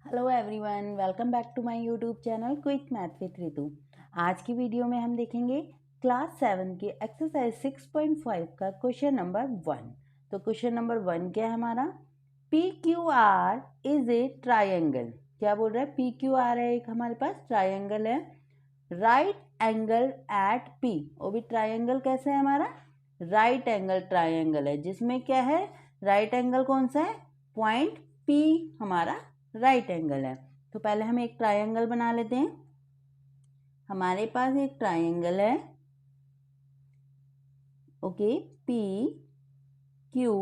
Hello everyone, welcome back to my YouTube channel quick math with Ritu. आज की video में हम देखेंगे क्लास 7 की एक्सरसाइज 6.5 का क्वेश्चन नंबर 1। तो क्वेश्चन नंबर 1 क्या है हमारा? P Q are is a triangle. क्या बोल रहा है? पी क्यू आर है, एक हमारे पास ट्राइंगल है। Right angle at P. वो भी ट्राइंगल कैसे है हमारा? राइट एंगल ट्राइंगल है, जिसमें क्या है? राइट एंगल कौन सा है? पॉइंट पी हमारा राइट एंगल है। तो पहले हम एक ट्राइंगल बना लेते हैं। हमारे पास एक ट्राइंगल है, ओके, पी क्यू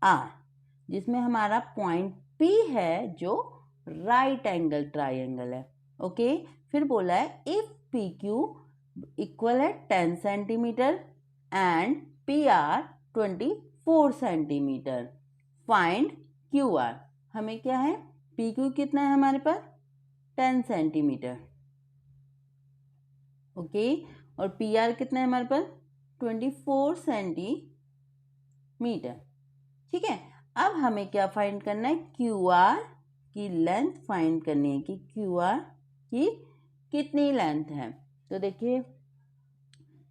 आर, जिसमें हमारा पॉइंट पी है जो राइट एंगल ट्राइंगल है। ओके, फिर बोला है इफ पी क्यू इक्वल है 10 centimetre and P R 24 centimetre, find Q R. हमें क्या है? पी क्यू कितना है हमारे पास? 10 सेंटीमीटर, ओके, और पी आर कितना है हमारे पास? 24 सेंटीमीटर। ठीक है, अब हमें क्या फाइंड करना है? क्यू आर की लेंथ फाइंड करनी है कि क्यू आर की कितनी लेंथ है। तो देखिए,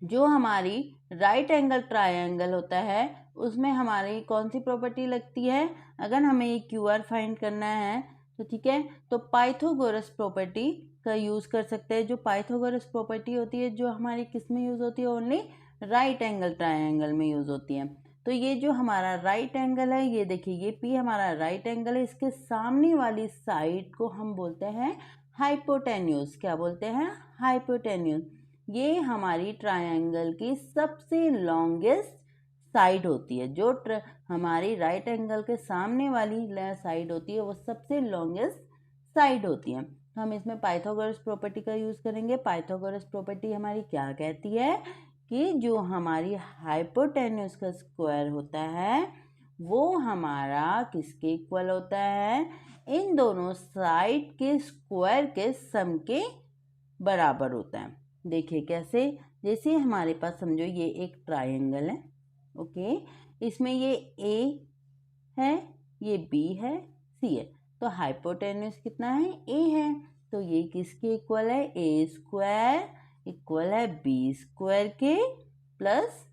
जो हमारी राइट एंगल ट्रायंगल होता है उसमें हमारी कौन सी प्रॉपर्टी लगती है? अगर हमें ये क्यू आर फाइंड करना है तो ठीक है, तो पाइथागोरस प्रॉपर्टी का यूज़ कर सकते हैं। जो पाइथागोरस प्रॉपर्टी होती है, जो हमारी किस में यूज़ होती है? ओनली राइट एंगल ट्रायंगल में यूज़ होती है। तो ये जो हमारा राइट एंगल है, ये देखिए, ये पी हमारा राइट एंगल है, इसके सामने वाली साइड को हम बोलते हैं हाइपोटेन्यूज। क्या बोलते हैं? हाइपोटेन्यूज। ये हमारी ट्रायंगल की सबसे लॉन्गेस्ट साइड होती है। जो हमारी राइट एंगल के सामने वाली साइड होती है वो सबसे लॉन्गेस्ट साइड होती है। तो हम इसमें पाइथागोरस प्रॉपर्टी का यूज़ करेंगे। पाइथागोरस प्रॉपर्टी हमारी क्या कहती है कि जो हमारी हाइपोटेन्यूज का स्क्वायर होता है वो हमारा किसके इक्वल होता है? इन दोनों साइड के स्क्वायर के सम के बराबर होता है। देखिए कैसे? जैसे हमारे पास समझो ये एक ट्रायंगल है, ओके, इसमें ये ए है, ये बी है, सी है। तो हाइपोटेन्यूज कितना है? ए है। तो ये किसके इक्वल है? ए स्क्वायर इक्वल है बी स्क्वायर के प्लस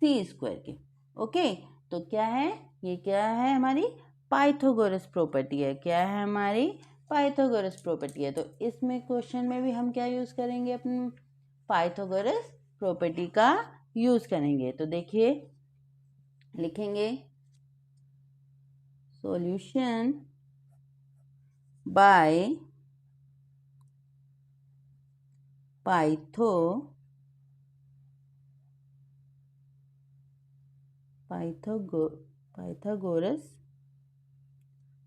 सी स्क्वायर के। ओके, तो क्या है? ये क्या है? हमारी पाइथागोरस प्रॉपर्टी है। क्या है हमारी? पाइथागोरस प्रॉपर्टी है। तो इसमें क्वेश्चन में भी हम क्या यूज़ करेंगे? अपनी पाइथागोरस प्रॉपर्टी का यूज़ करेंगे। तो देखिए, लिखेंगे solution by Pythagoras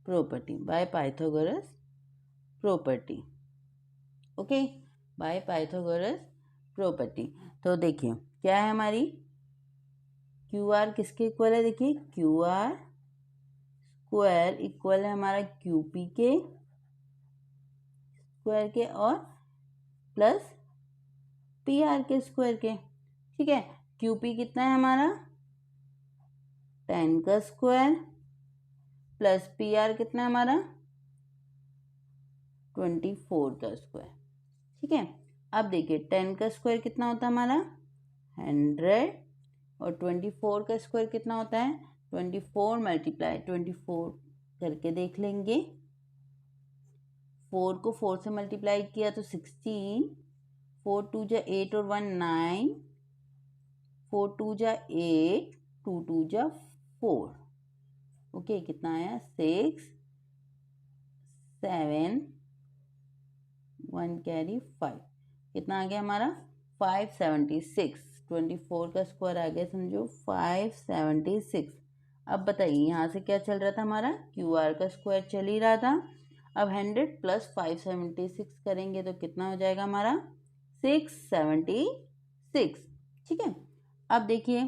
property, by Pythagoras property, okay, by Pythagoras property. तो देखिए क्या है हमारी? क्यू आर किसके इक्वल है? देखिए, क्यू आर स्क्वायर इक्वल है हमारा क्यू पी के स्क्वायर के और प्लस पी आर के स्क्वायर के। ठीक है, क्यू पी कितना है हमारा? 10 का स्क्वायर प्लस पी आर कितना है हमारा? 24 का स्क्वायर। ठीक है, अब देखिए 10 का स्क्वायर कितना होता है हमारा? 100, और 24 का स्क्वायर कितना होता है? 24 मल्टीप्लाई 24 करके देख लेंगे। 4 को 4 से मल्टीप्लाई किया तो 16, 4 2 जा 8 और 1 9, 4 2 जा 8, 2 2 जा 4, ओके, कितना आया? 6 7 1 कैरी 5, कितना आ गया हमारा? 576। 24 का स्क्वायर आ गया समझो 576। अब बताइए यहाँ से क्या चल रहा था हमारा? क्यू आर का स्क्वायर चल ही रहा था। अब 100 प्लस 576 करेंगे तो कितना हो जाएगा हमारा? 676। ठीक है, अब देखिए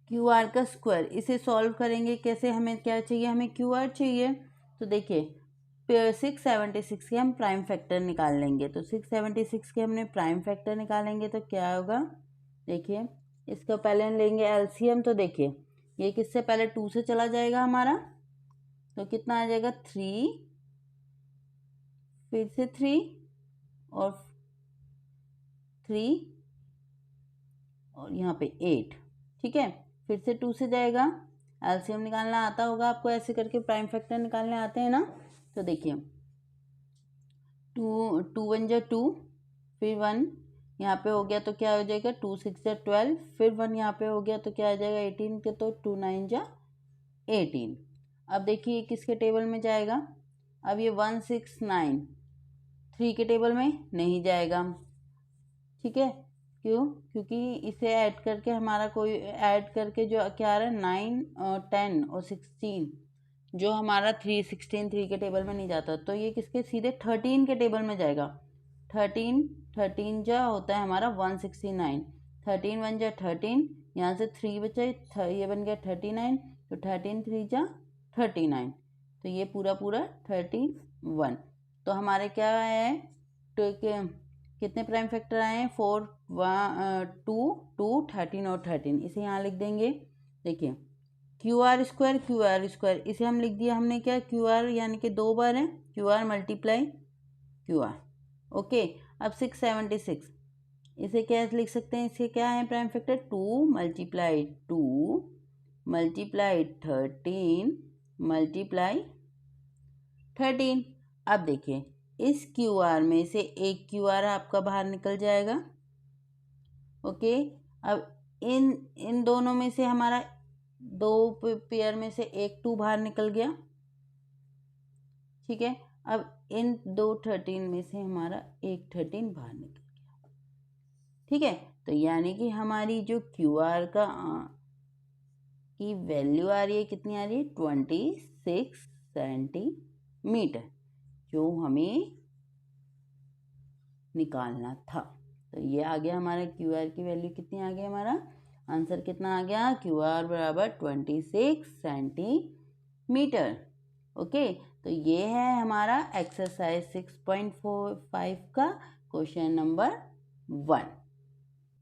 क्यू आर का स्क्वायर, इसे सॉल्व करेंगे कैसे? हमें क्या चाहिए? हमें क्यू आर चाहिए। तो देखिए 676 के हम प्राइम फैक्टर निकाल लेंगे। तो 676 के हमने प्राइम फैक्टर निकालेंगे तो क्या होगा? देखिए, इसका पहले लेंगे एलसीएम। तो देखिए ये किससे पहले 2 से चला जाएगा हमारा, तो कितना आ जाएगा 3, फिर से 3 और 3 और यहाँ पे 8। ठीक है, फिर से 2 से जाएगा। एलसीएम निकालना आता होगा आपको, ऐसे करके प्राइम फैक्टर निकालने आते हैं ना। तो देखिए 2 1 जा 2, फिर 1 यहाँ पे हो गया तो क्या हो जाएगा 2 6 जा 12, फिर 1 यहाँ पे हो गया तो क्या आ जाएगा 18 के, तो 2 9 जा 18। अब देखिए किसके टेबल में जाएगा। अब ये 1 6 9 3 के टेबल में नहीं जाएगा। ठीक है, क्यों? क्योंकि इसे ऐड करके हमारा कोई ऐड करके जो क्या आ रहा है 9 और 10 और 16, जो हमारा 3 16 3 के टेबल में नहीं जाता, तो ये किसके सीधे 13 के टेबल में जाएगा। 13 जा होता है हमारा 169, 13 1 जा 13, यहाँ से 3 बचे, ये बन गया 39, तो 13 3 जा 39, तो ये पूरा 31। तो हमारे क्या है, तो कितने प्राइम फैक्टर आए हैं 4 2 2 13 और 13, इसे यहाँ लिख देंगे। देखिए क्यू आर स्क्वायर इसे हम लिख दिया हमने, क्या क्यू आर यानी कि 2 बार है, Q R multiply Q R. Okay, अब 676 इसे क्या लिख सकते हैं, इसे क्या है prime factor 2 multiply 2 multiply 13 multiply 13। अब देखिए इस क्यू आर में से एक क्यू आर आपका बाहर निकल जाएगा। ओके, अब इन दोनों में से हमारा 2 पेयर में से एक 2 बाहर निकल गया। ठीक है, अब इन 2 13 में से हमारा एक 13 बाहर निकल गया। ठीक है, तो यानी कि हमारी जो क्यू आर का की वैल्यू आ रही है, कितनी आ रही है 26 सेंटीमीटर, जो हमें निकालना था। तो ये आ गया हमारा क्यू आर की वैल्यू, कितनी आ गई, हमारा आंसर कितना आ गया, क्यू आर बराबर 26 सेंटीमीटर। ओके, तो ये है हमारा एक्सरसाइज 6.45 का क्वेश्चन नंबर 1।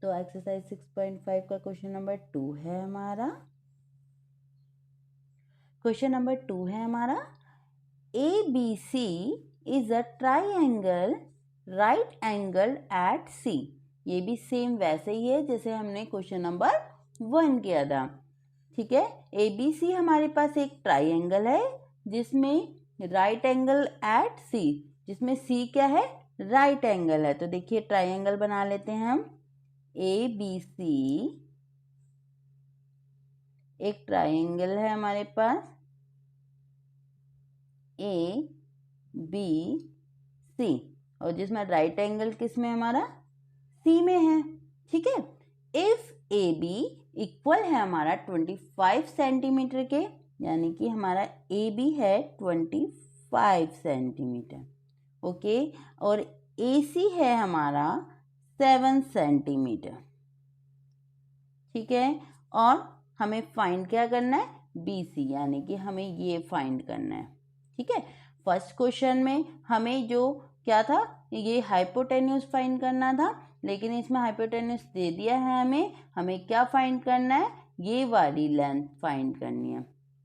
तो एक्सरसाइज 6.5 का क्वेश्चन नंबर 2 है हमारा। क्वेश्चन नंबर 2 है हमारा, ABC is a triangle right angle at C। ये भी सेम वैसे ही है जैसे हमने क्वेश्चन नंबर 1 किया था। ठीक है, ABC हमारे पास एक ट्राइंगल है जिसमें राइट एंगल एट C, जिसमें C क्या है, राइट एंगल है। तो देखिए ट्राइंगल बना लेते हैं हम, ABC एक ट्राइंगल है हमारे पास ABC, और जिसमें राइट एंगल किस में हमारा C में है। ठीक है, इफ AB इक्वल है हमारा 25 सेंटीमीटर के, यानी कि हमारा AB है 25 सेंटीमीटर। ओके, और AC है हमारा 7 सेंटीमीटर। ठीक है, और हमें फाइंड क्या करना है, BC, यानी कि हमें ये फाइंड करना है। ठीक है, फर्स्ट क्वेश्चन में हमें जो क्या था, ये हाइपोटेन्यूज फाइंड करना था, लेकिन इसमें हाइपोटेन्यूज दे दिया है हमें क्या फाइंड करना है, ये वाली लेंथ फाइंड करनी है।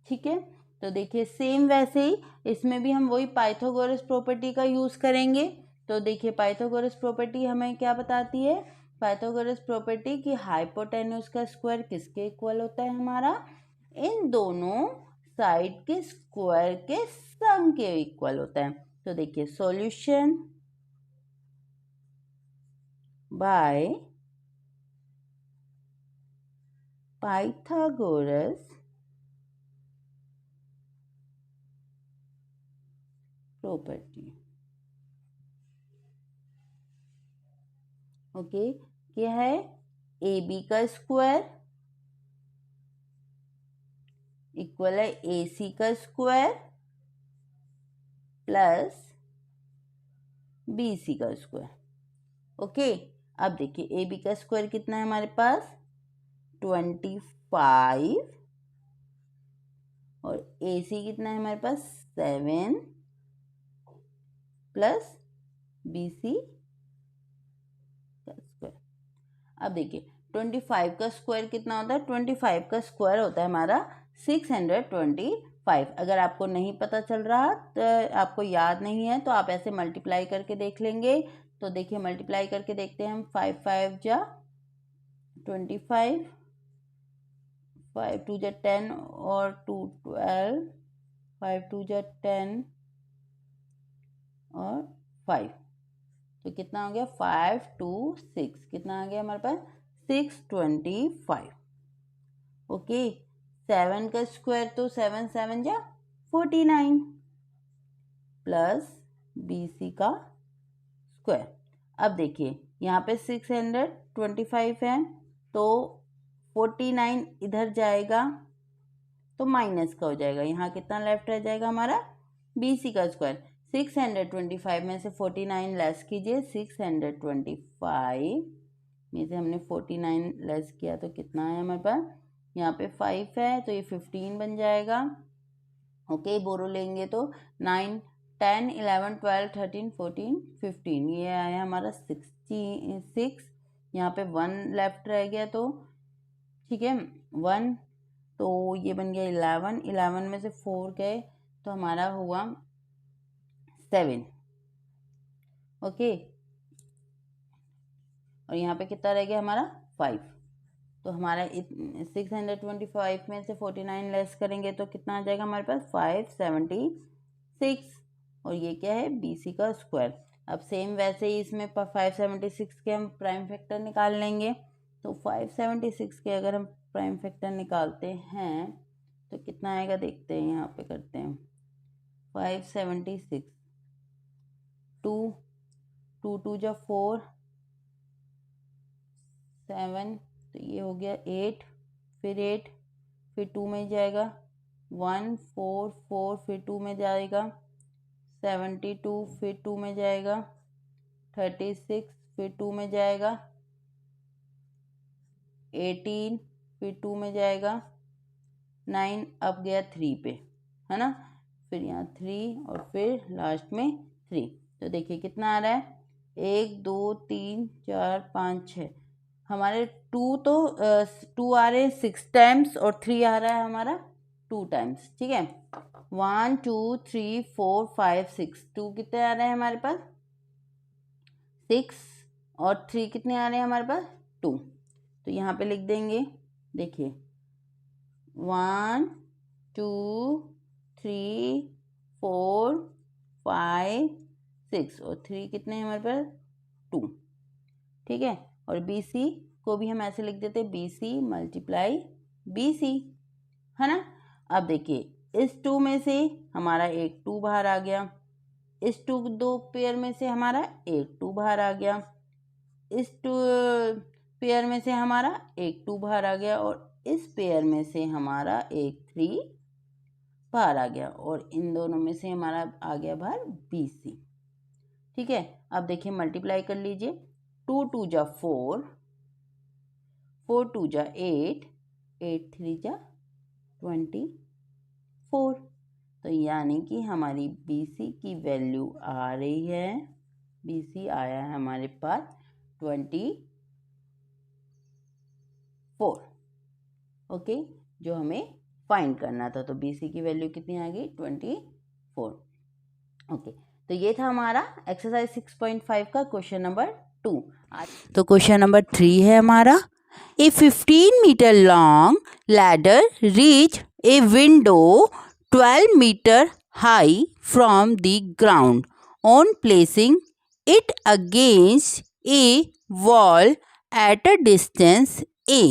ठीक है, तो देखिए सेम वैसे ही इसमें भी हम वही पाइथागोरस प्रॉपर्टी का यूज करेंगे। तो देखिए पाइथागोरस प्रॉपर्टी हमें क्या बताती है, पाइथागोरस प्रॉपर्टी की हाइपोटेन्यूज का स्क्वायर किसके इक्वल होता है, हमारा इन दोनों साइड के स्क्वायर के सम के इक्वल होता है। तो देखिए solution by Pythagoras property. Okay, क्या है, AB का स्क्वायर इक्वल है AC का स्क्वायर प्लस BC का स्क्वायर। ओके, अब देखिए AB का स्क्वायर कितना है हमारे पास 25, और AC कितना है हमारे पास 7 प्लस BC का स्क्वायर। अब देखिए 25 का स्क्वायर कितना होता है, 25 का स्क्वायर होता है हमारा 625। 5। अगर आपको नहीं पता चल रहा तो आपको याद नहीं है तो आप ऐसे मल्टीप्लाई करके देख लेंगे। तो देखिए मल्टीप्लाई करके देखते हैं हम। 5 5 जा 25, 5 2 जा 10 और 2 12, 5 2 जा 10 और 5, तो कितना हो गया 5 2 6, कितना आ गया हमारे पास 625। ओके, 7 का स्क्वायर तो 7 7 जा 49 प्लस BC का स्क्वायर। अब देखिए यहाँ पे 625 है तो 49 इधर जाएगा तो माइनस का हो जाएगा। यहाँ कितना लेफ्ट रह जाएगा हमारा BC का स्क्वायर। 625 में से 49 लेस कीजिए। 625 में से हमने 49 लेस किया तो कितना है हमारे पास, यहाँ पे 5 है तो ये 15 बन जाएगा। ओके, बोरो लेंगे तो 9 10 11 12 13 14 15, ये आया हमारा 66। यहाँ पे 1 लेफ्ट रह गया तो ठीक है 1, तो ये बन गया 11। 11 में से 4 गए तो हमारा हुआ 7। ओके, और यहाँ पे कितना रह गया हमारा 5। तो हमारा 625 में से 49 लेस करेंगे तो कितना आ जाएगा हमारे पास 576, और ये क्या है BC का स्क्वायर। अब सेम वैसे ही इसमें 576 के हम प्राइम फैक्टर निकाल लेंगे। तो 576 के अगर हम प्राइम फैक्टर निकालते हैं तो कितना आएगा देखते हैं, यहाँ पे करते हैं 576 2 2 2 जा 4 7, तो ये हो गया 8, फिर 8 फिर 2 में जाएगा 1 4 4 फिर 2 में जाएगा 72, फिर 2 में जाएगा 36, फिर 2 में जाएगा 18, फिर 2 में जाएगा 9, अब गया 3 पे, है ना, फिर यहाँ 3 और फिर लास्ट में 3। तो देखिए कितना आ रहा है 1 2 3 4 5 6, हमारे 2 तो 2 आ रहे हैं 6 टाइम्स और 3 आ रहा है हमारा 2 टाइम्स। ठीक है, 1 2 3 4 5 6, 2 कितने आ रहे हैं हमारे पास 6 और 3 कितने आ रहे हैं हमारे पास 2। तो यहाँ पे लिख देंगे, देखिए 1 2 3 4 5 6 और 3 कितने हैं हमारे पास 2। ठीक है, और BC को भी हम ऐसे लिख देते हैं BC मल्टीप्लाई BC, है ना। अब देखिए इस 2 में से हमारा एक 2 बाहर आ गया, इस 2 पेयर में से हमारा एक 2 बाहर आ गया, इस 2 पेयर में से हमारा एक 2 बाहर आ गया, और इस पेयर में से हमारा एक 3 बाहर आ गया, और इन दोनों में से हमारा आ गया बाहर BC। ठीक है, अब देखिए मल्टीप्लाई कर लीजिए, 2 2 जा 4, 4 2 जा 8, 8 3 जा 24। तो यानी कि हमारी BC की वैल्यू आ रही है, BC आया है हमारे पास 24। ओके, जो हमें फाइंड करना था, तो BC की वैल्यू कितनी आ गई 24। ओके, तो ये था हमारा एक्सरसाइज 6.5 का क्वेश्चन नंबर 2। तो क्वेश्चन नंबर 3 है हमारा, a 15 metre long ladder reach a window 12 metre high from the ground on placing it against a wall at a distance A.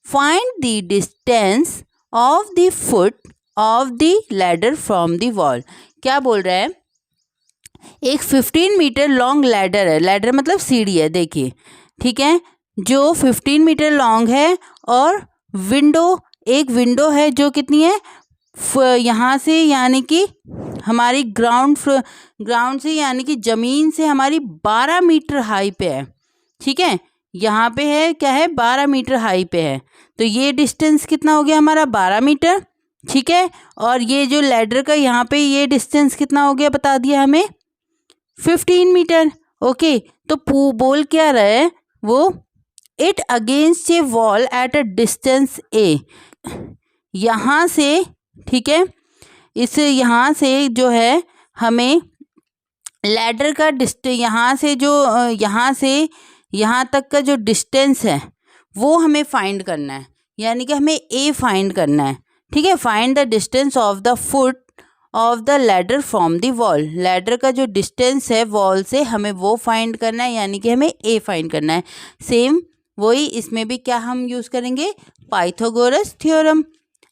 Find the distance of the foot of the ladder from the wall. क्या बोल रहा है, एक 15 metre long ladder है, ladder मतलब सीढ़ी है, देखिए ठीक है, जो 15 मीटर लॉन्ग है, और विंडो, एक विंडो है जो कितनी है यहाँ से, यानी कि हमारी ग्राउंड से, यानी कि ज़मीन से हमारी 12 मीटर हाई पे है। ठीक है, यहाँ पे है क्या है 12 मीटर हाई पे है, तो ये डिस्टेंस कितना हो गया हमारा 12 मीटर। ठीक है, और ये जो लैडर का यहाँ पे ये डिस्टेंस कितना हो गया बता दिया हमें 15 मीटर। ओके, तो बोल क्या रहा है वो, it against a wall at a distance A, यहाँ से ठीक है इस यहाँ से जो है हमें लैडर का यहाँ से जो यहाँ से यहाँ तक का जो डिस्टेंस है वो हमें फाइंड करना है, यानी कि हमें ए फाइंड करना है। ठीक है, find the distance of the foot of the ladder from the wall. Ladder का जो डिस्टेंस है वॉल से हमें वो फाइंड करना है, यानी कि हमें ए फाइंड करना है। सेम वही इसमें भी क्या हम यूज़ करेंगे, पाइथागोरस थ्योरम,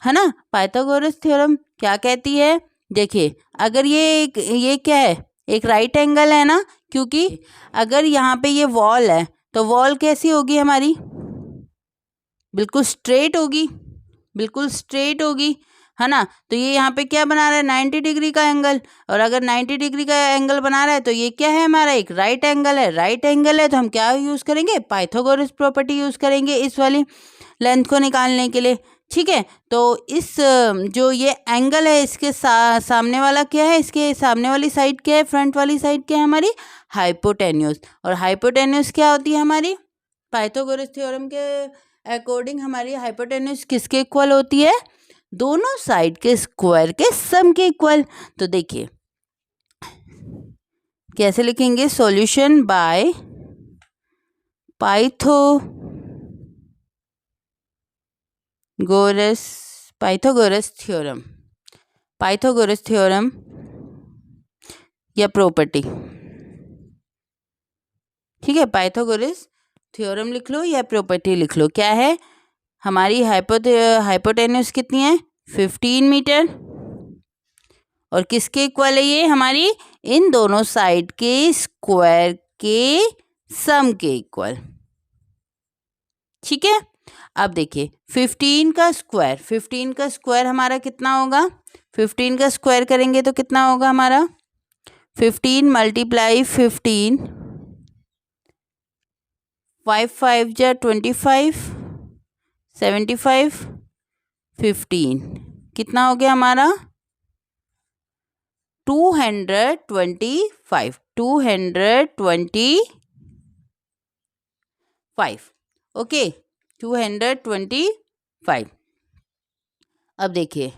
है ना। पाइथागोरस थ्योरम क्या कहती है, देखिए अगर ये क्या है, एक राइट एंगल है ना, क्योंकि अगर यहाँ पे ये वॉल है तो वॉल कैसी होगी हमारी, बिल्कुल स्ट्रेट होगी, बिल्कुल स्ट्रेट होगी, है ना। तो ये यहाँ पे क्या बना रहा है, 90 डिग्री का एंगल, और अगर 90 डिग्री का एंगल बना रहा है तो ये क्या है हमारा, एक राइट एंगल है। राइट एंगल है तो हम क्या यूज़ करेंगे, पाइथागोरस प्रॉपर्टी यूज़ करेंगे इस वाली लेंथ को निकालने के लिए। ठीक है, तो इस जो ये एंगल है इसके सामने वाला क्या है, इसके सामने वाली साइड क्या है, फ्रंट वाली साइड क्या है हमारी, हाइपोटेन्यूज। और हाइपोटेन्यूज क्या होती है हमारी, पाइथागोरस थ्योरम के अकॉर्डिंग हमारी हाइपोटेन्यूज किसके इक्वल होती है, दोनों साइड के स्क्वायर के सम के इक्वल। तो देखिए कैसे लिखेंगे, सॉल्यूशन बाय पाइथागोरस थ्योरम या प्रॉपर्टी। ठीक है, पाइथागोरस थ्योरम लिख लो या प्रॉपर्टी लिख लो। क्या है हमारी हाइपोटेन्यूज कितनी है, 15 मीटर, और किसके इक्वल है ये हमारी, इन दोनों साइड के स्क्वायर के सम के इक्वल। ठीक है, अब देखिए 15 का स्क्वायर हमारा कितना होगा, 15 का स्क्वायर करेंगे तो कितना होगा हमारा, 15 × 15, 5 5 जा 25, 75, 15 कितना हो गया हमारा, 225। ओके, 225। अब देखिए,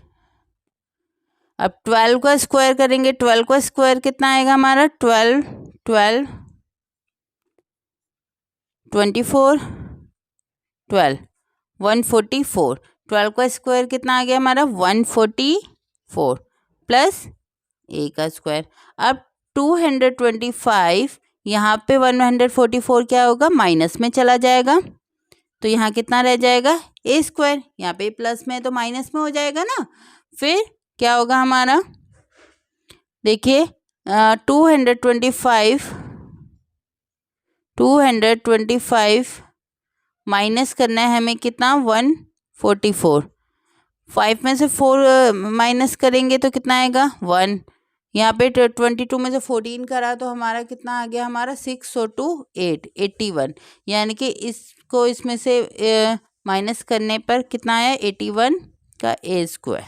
अब 12 का स्क्वायर करेंगे, 12 का स्क्वायर कितना आएगा हमारा, 12 24 12 144। 12 का स्क्वायर कितना आ गया हमारा, 144 प्लस ए का स्क्वायर। अब 225 यहाँ पे 144 क्या होगा, माइनस में चला जाएगा, तो यहाँ कितना रह जाएगा, ए स्क्वायर। यहाँ पे प्लस में तो माइनस में हो जाएगा ना, फिर क्या होगा हमारा, देखिए 225 माइनस करना है हमें कितना, 144। 5 में से 4 माइनस करेंगे तो कितना आएगा, 1। यहाँ पे 22 में से 14 करा तो हमारा कितना आ गया, हमारा 6 और 2 8, 81। यानी कि इसको इसमें से माइनस करने पर कितना आया, 81 का ए स्क्वायर।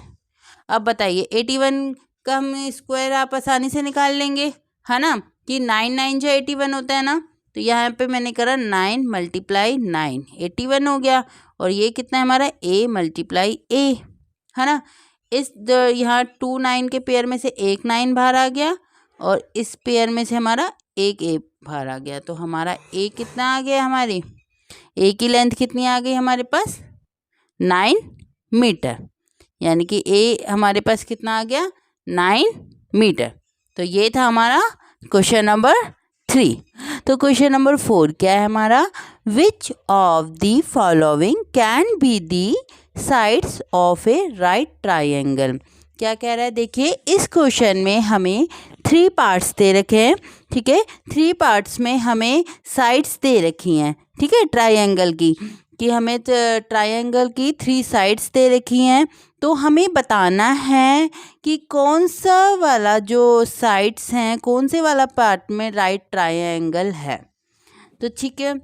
अब बताइए 81 का हम स्क्वायर आप आसानी से निकाल लेंगे, है ना, कि 9 9 जो 81 होता है ना, तो यहाँ पे मैंने करा 9 × 9 81 हो गया, और ये कितना है हमारा, a × a, है ना। इस यहाँ 2 9 के पेयर में से एक 9 बाहर आ गया, और इस पेयर में से हमारा एक a बाहर आ गया, तो हमारा a कितना आ गया, हमारी a की लेंथ कितनी आ गई हमारे पास, 9 मीटर, यानी कि a हमारे पास कितना आ गया, 9 मीटर। तो ये था हमारा क्वेश्चन नंबर 3। तो क्वेश्चन नंबर 4 क्या है हमारा, विच of the following can be the sides of A right triangle. क्या कह रहा है, देखिए इस क्वेश्चन में हमें 3 पार्ट्स दे रखे हैं। ठीक है, 3 पार्ट्स में हमें साइड्स दे रखी हैं। ठीक है, ट्राइंगल की, कि हमें ट्राइंगल की 3 साइड्स दे रखी हैं, तो हमें बताना है कि कौन सा वाला जो साइड्स हैं, कौन से वाला पार्ट में राइट ट्राइंगल है। तो ठीक है,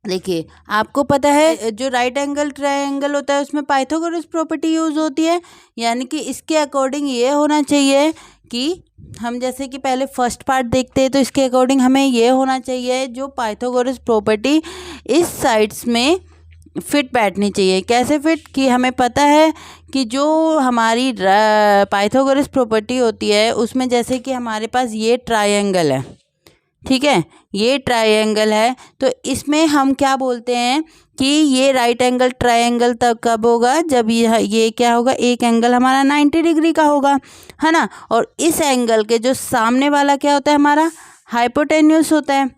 देखिए आपको पता है जो राइट एंगल ट्राइंगल होता है उसमें पाइथागोरस प्रॉपर्टी यूज़ होती है, यानी कि इसके अकॉर्डिंग ये होना चाहिए कि हम जैसे कि पहले फर्स्ट पार्ट देखते हैं, तो इसके अकॉर्डिंग हमें ये होना चाहिए, जो पाइथागोरस प्रॉपर्टी इस साइड्स में फिट बैठनी चाहिए। कैसे फिट, कि हमें पता है कि जो हमारी पाइथागोरस प्रॉपर्टी होती है उसमें जैसे कि हमारे पास ये ट्रायंगल है, ठीक है, ये ट्रायंगल है, तो इसमें हम क्या बोलते हैं कि ये राइट एंगल ट्रायंगल तब कब होगा, जब ये क्या होगा, एक एंगल हमारा 90 डिग्री का होगा, है ना। और इस एंगल के जो सामने वाला क्या होता है हमारा, हाइपोटेन्यूस होता है,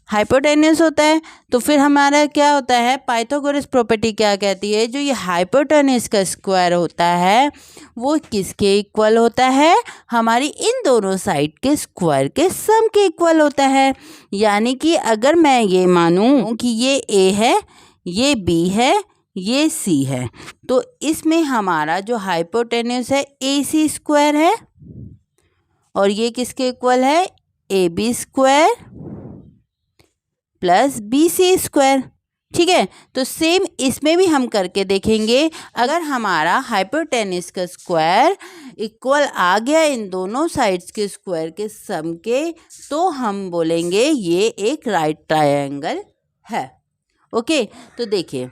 हाइपोटेन्यूस होता है। तो फिर हमारा क्या होता है, पाइथागोरस प्रॉपर्टी क्या कहती है, जो ये हाइपोटेन्यूस का स्क्वायर होता है वो किसके इक्वल होता है, हमारी इन दोनों साइड के स्क्वायर के सम के इक्वल होता है। यानी कि अगर मैं ये मानूं कि ये ए है, ये बी है, ये सी है, तो इसमें हमारा जो हाइपोटेन्यूस है ए सी स्क्वायर है और ये किसके इक्वल है, A B square plus B C square, ठीक है। तो सेम इसमें भी हम करके देखेंगे। अगर हमारा हाइपोटेन्यूस का स्क्वायर इक्वल आ गया इन दोनों साइड्स के स्क्वायर के सम के, तो हम बोलेंगे ये एक राइट ट्रायंगल है। ओके, तो देखिए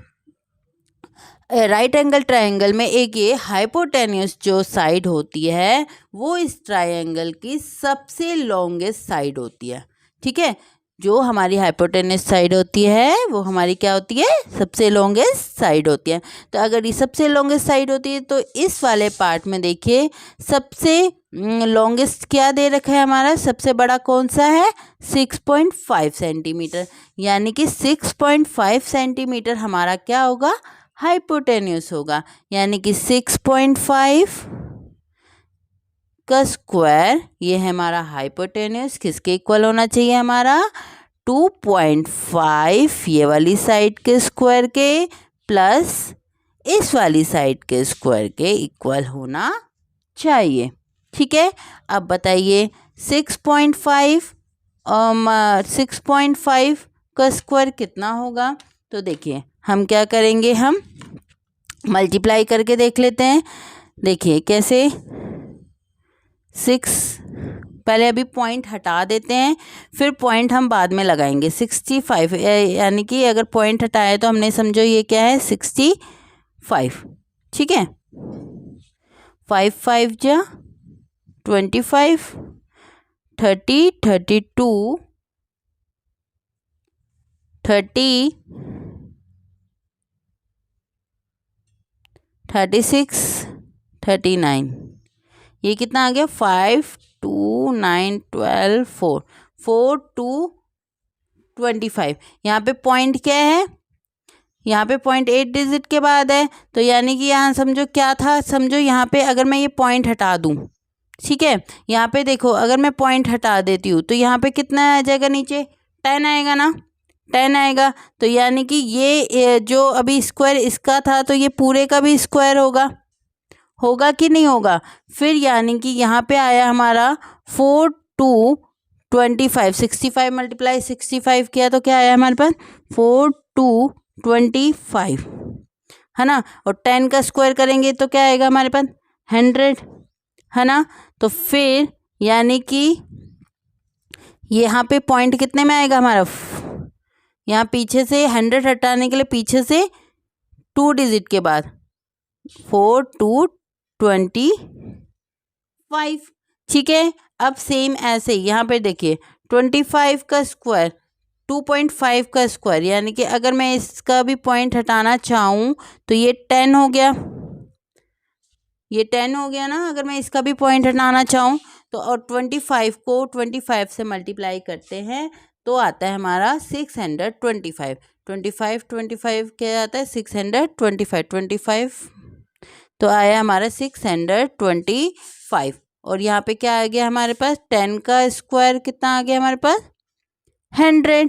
राइट एंगल ट्रायंगल में एक ये हाइपोटेन्यूस जो साइड होती है वो इस ट्रायंगल की सबसे लॉन्गेस्ट साइड होती है, ठीक है। जो हमारी हाइपोटेन्यूस साइड होती है वो हमारी क्या होती है, सबसे लॉन्गेस्ट साइड होती है। तो अगर ये सबसे लॉन्गेस्ट साइड होती है तो इस वाले पार्ट में देखिए सबसे लॉन्गेस्ट क्या दे रखा है हमारा, सबसे बड़ा कौन सा है, 6.5 सेंटीमीटर, यानी कि 6.5 सेंटीमीटर हमारा क्या होगा, हाइपोटेन्यूस होगा। यानी कि 6.5 का स्क्वायर, ये है हमारा हाइपोटेन्यूस, किसके इक्वल होना चाहिए हमारा, 2.5 ये वाली साइड के स्क्वायर के प्लस इस वाली साइड के स्क्वायर के इक्वल होना चाहिए, ठीक है। अब बताइए 6.5 का स्क्वायर कितना होगा, तो देखिए हम क्या करेंगे, हम मल्टीप्लाई करके देख लेते हैं। देखिए कैसे, 6, पहले अभी पॉइंट हटा देते हैं, फिर पॉइंट हम बाद में लगाएंगे। 65 यानी कि अगर पॉइंट हटाए तो हमने समझो ये क्या है, 65, ठीक है। 5 5 जा 25, 30 32 30 36 39, ये कितना आ गया, 5 2 9 12 4 4 2 25। यहाँ पे पॉइंट क्या है, यहाँ पे पॉइंट 8 डिजिट के बाद है, तो यानी कि यहाँ समझो क्या था, समझो यहाँ पे अगर मैं ये पॉइंट हटा दूँ, ठीक है, यहाँ पे देखो अगर मैं पॉइंट हटा देती हूँ तो यहाँ पे कितना आ जाएगा, नीचे 10 आएगा ना, 10 आएगा। तो यानी कि ये जो अभी स्क्वायर इसका था तो ये पूरे का भी स्क्वायर होगा कि नहीं होगा। फिर यानी कि यहाँ पे आया हमारा 4 2 25, 65 मल्टीप्लाई 65 किया तो क्या आया हमारे पास, 4 2 25, है ना। और 10 का स्क्वायर करेंगे तो क्या आएगा हमारे पास, 100, है ना। तो फिर यानी कि यहाँ पे पॉइंट कितने में आएगा हमारा, यहाँ पीछे से 100 हटाने के लिए पीछे से 2 डिजिट के बाद 4 2 25, ठीक है। अब सेम ऐसे यहाँ पे देखिए 25 का स्क्वायर 2.5 का स्क्वायर, यानी कि अगर मैं इसका भी पॉइंट हटाना चाहूँ तो ये 10 हो गया, ये 10 हो गया ना, अगर मैं इसका भी पॉइंट हटाना चाहूँ तो। और 25 को 25 से मल्टीप्लाई करते हैं तो आता है हमारा 625, 25 क्या आता है, 625, 25 तो आया हमारा 625। और यहाँ पे क्या आ गया हमारे पास, 10 का स्क्वायर कितना आ गया हमारे पास, 100,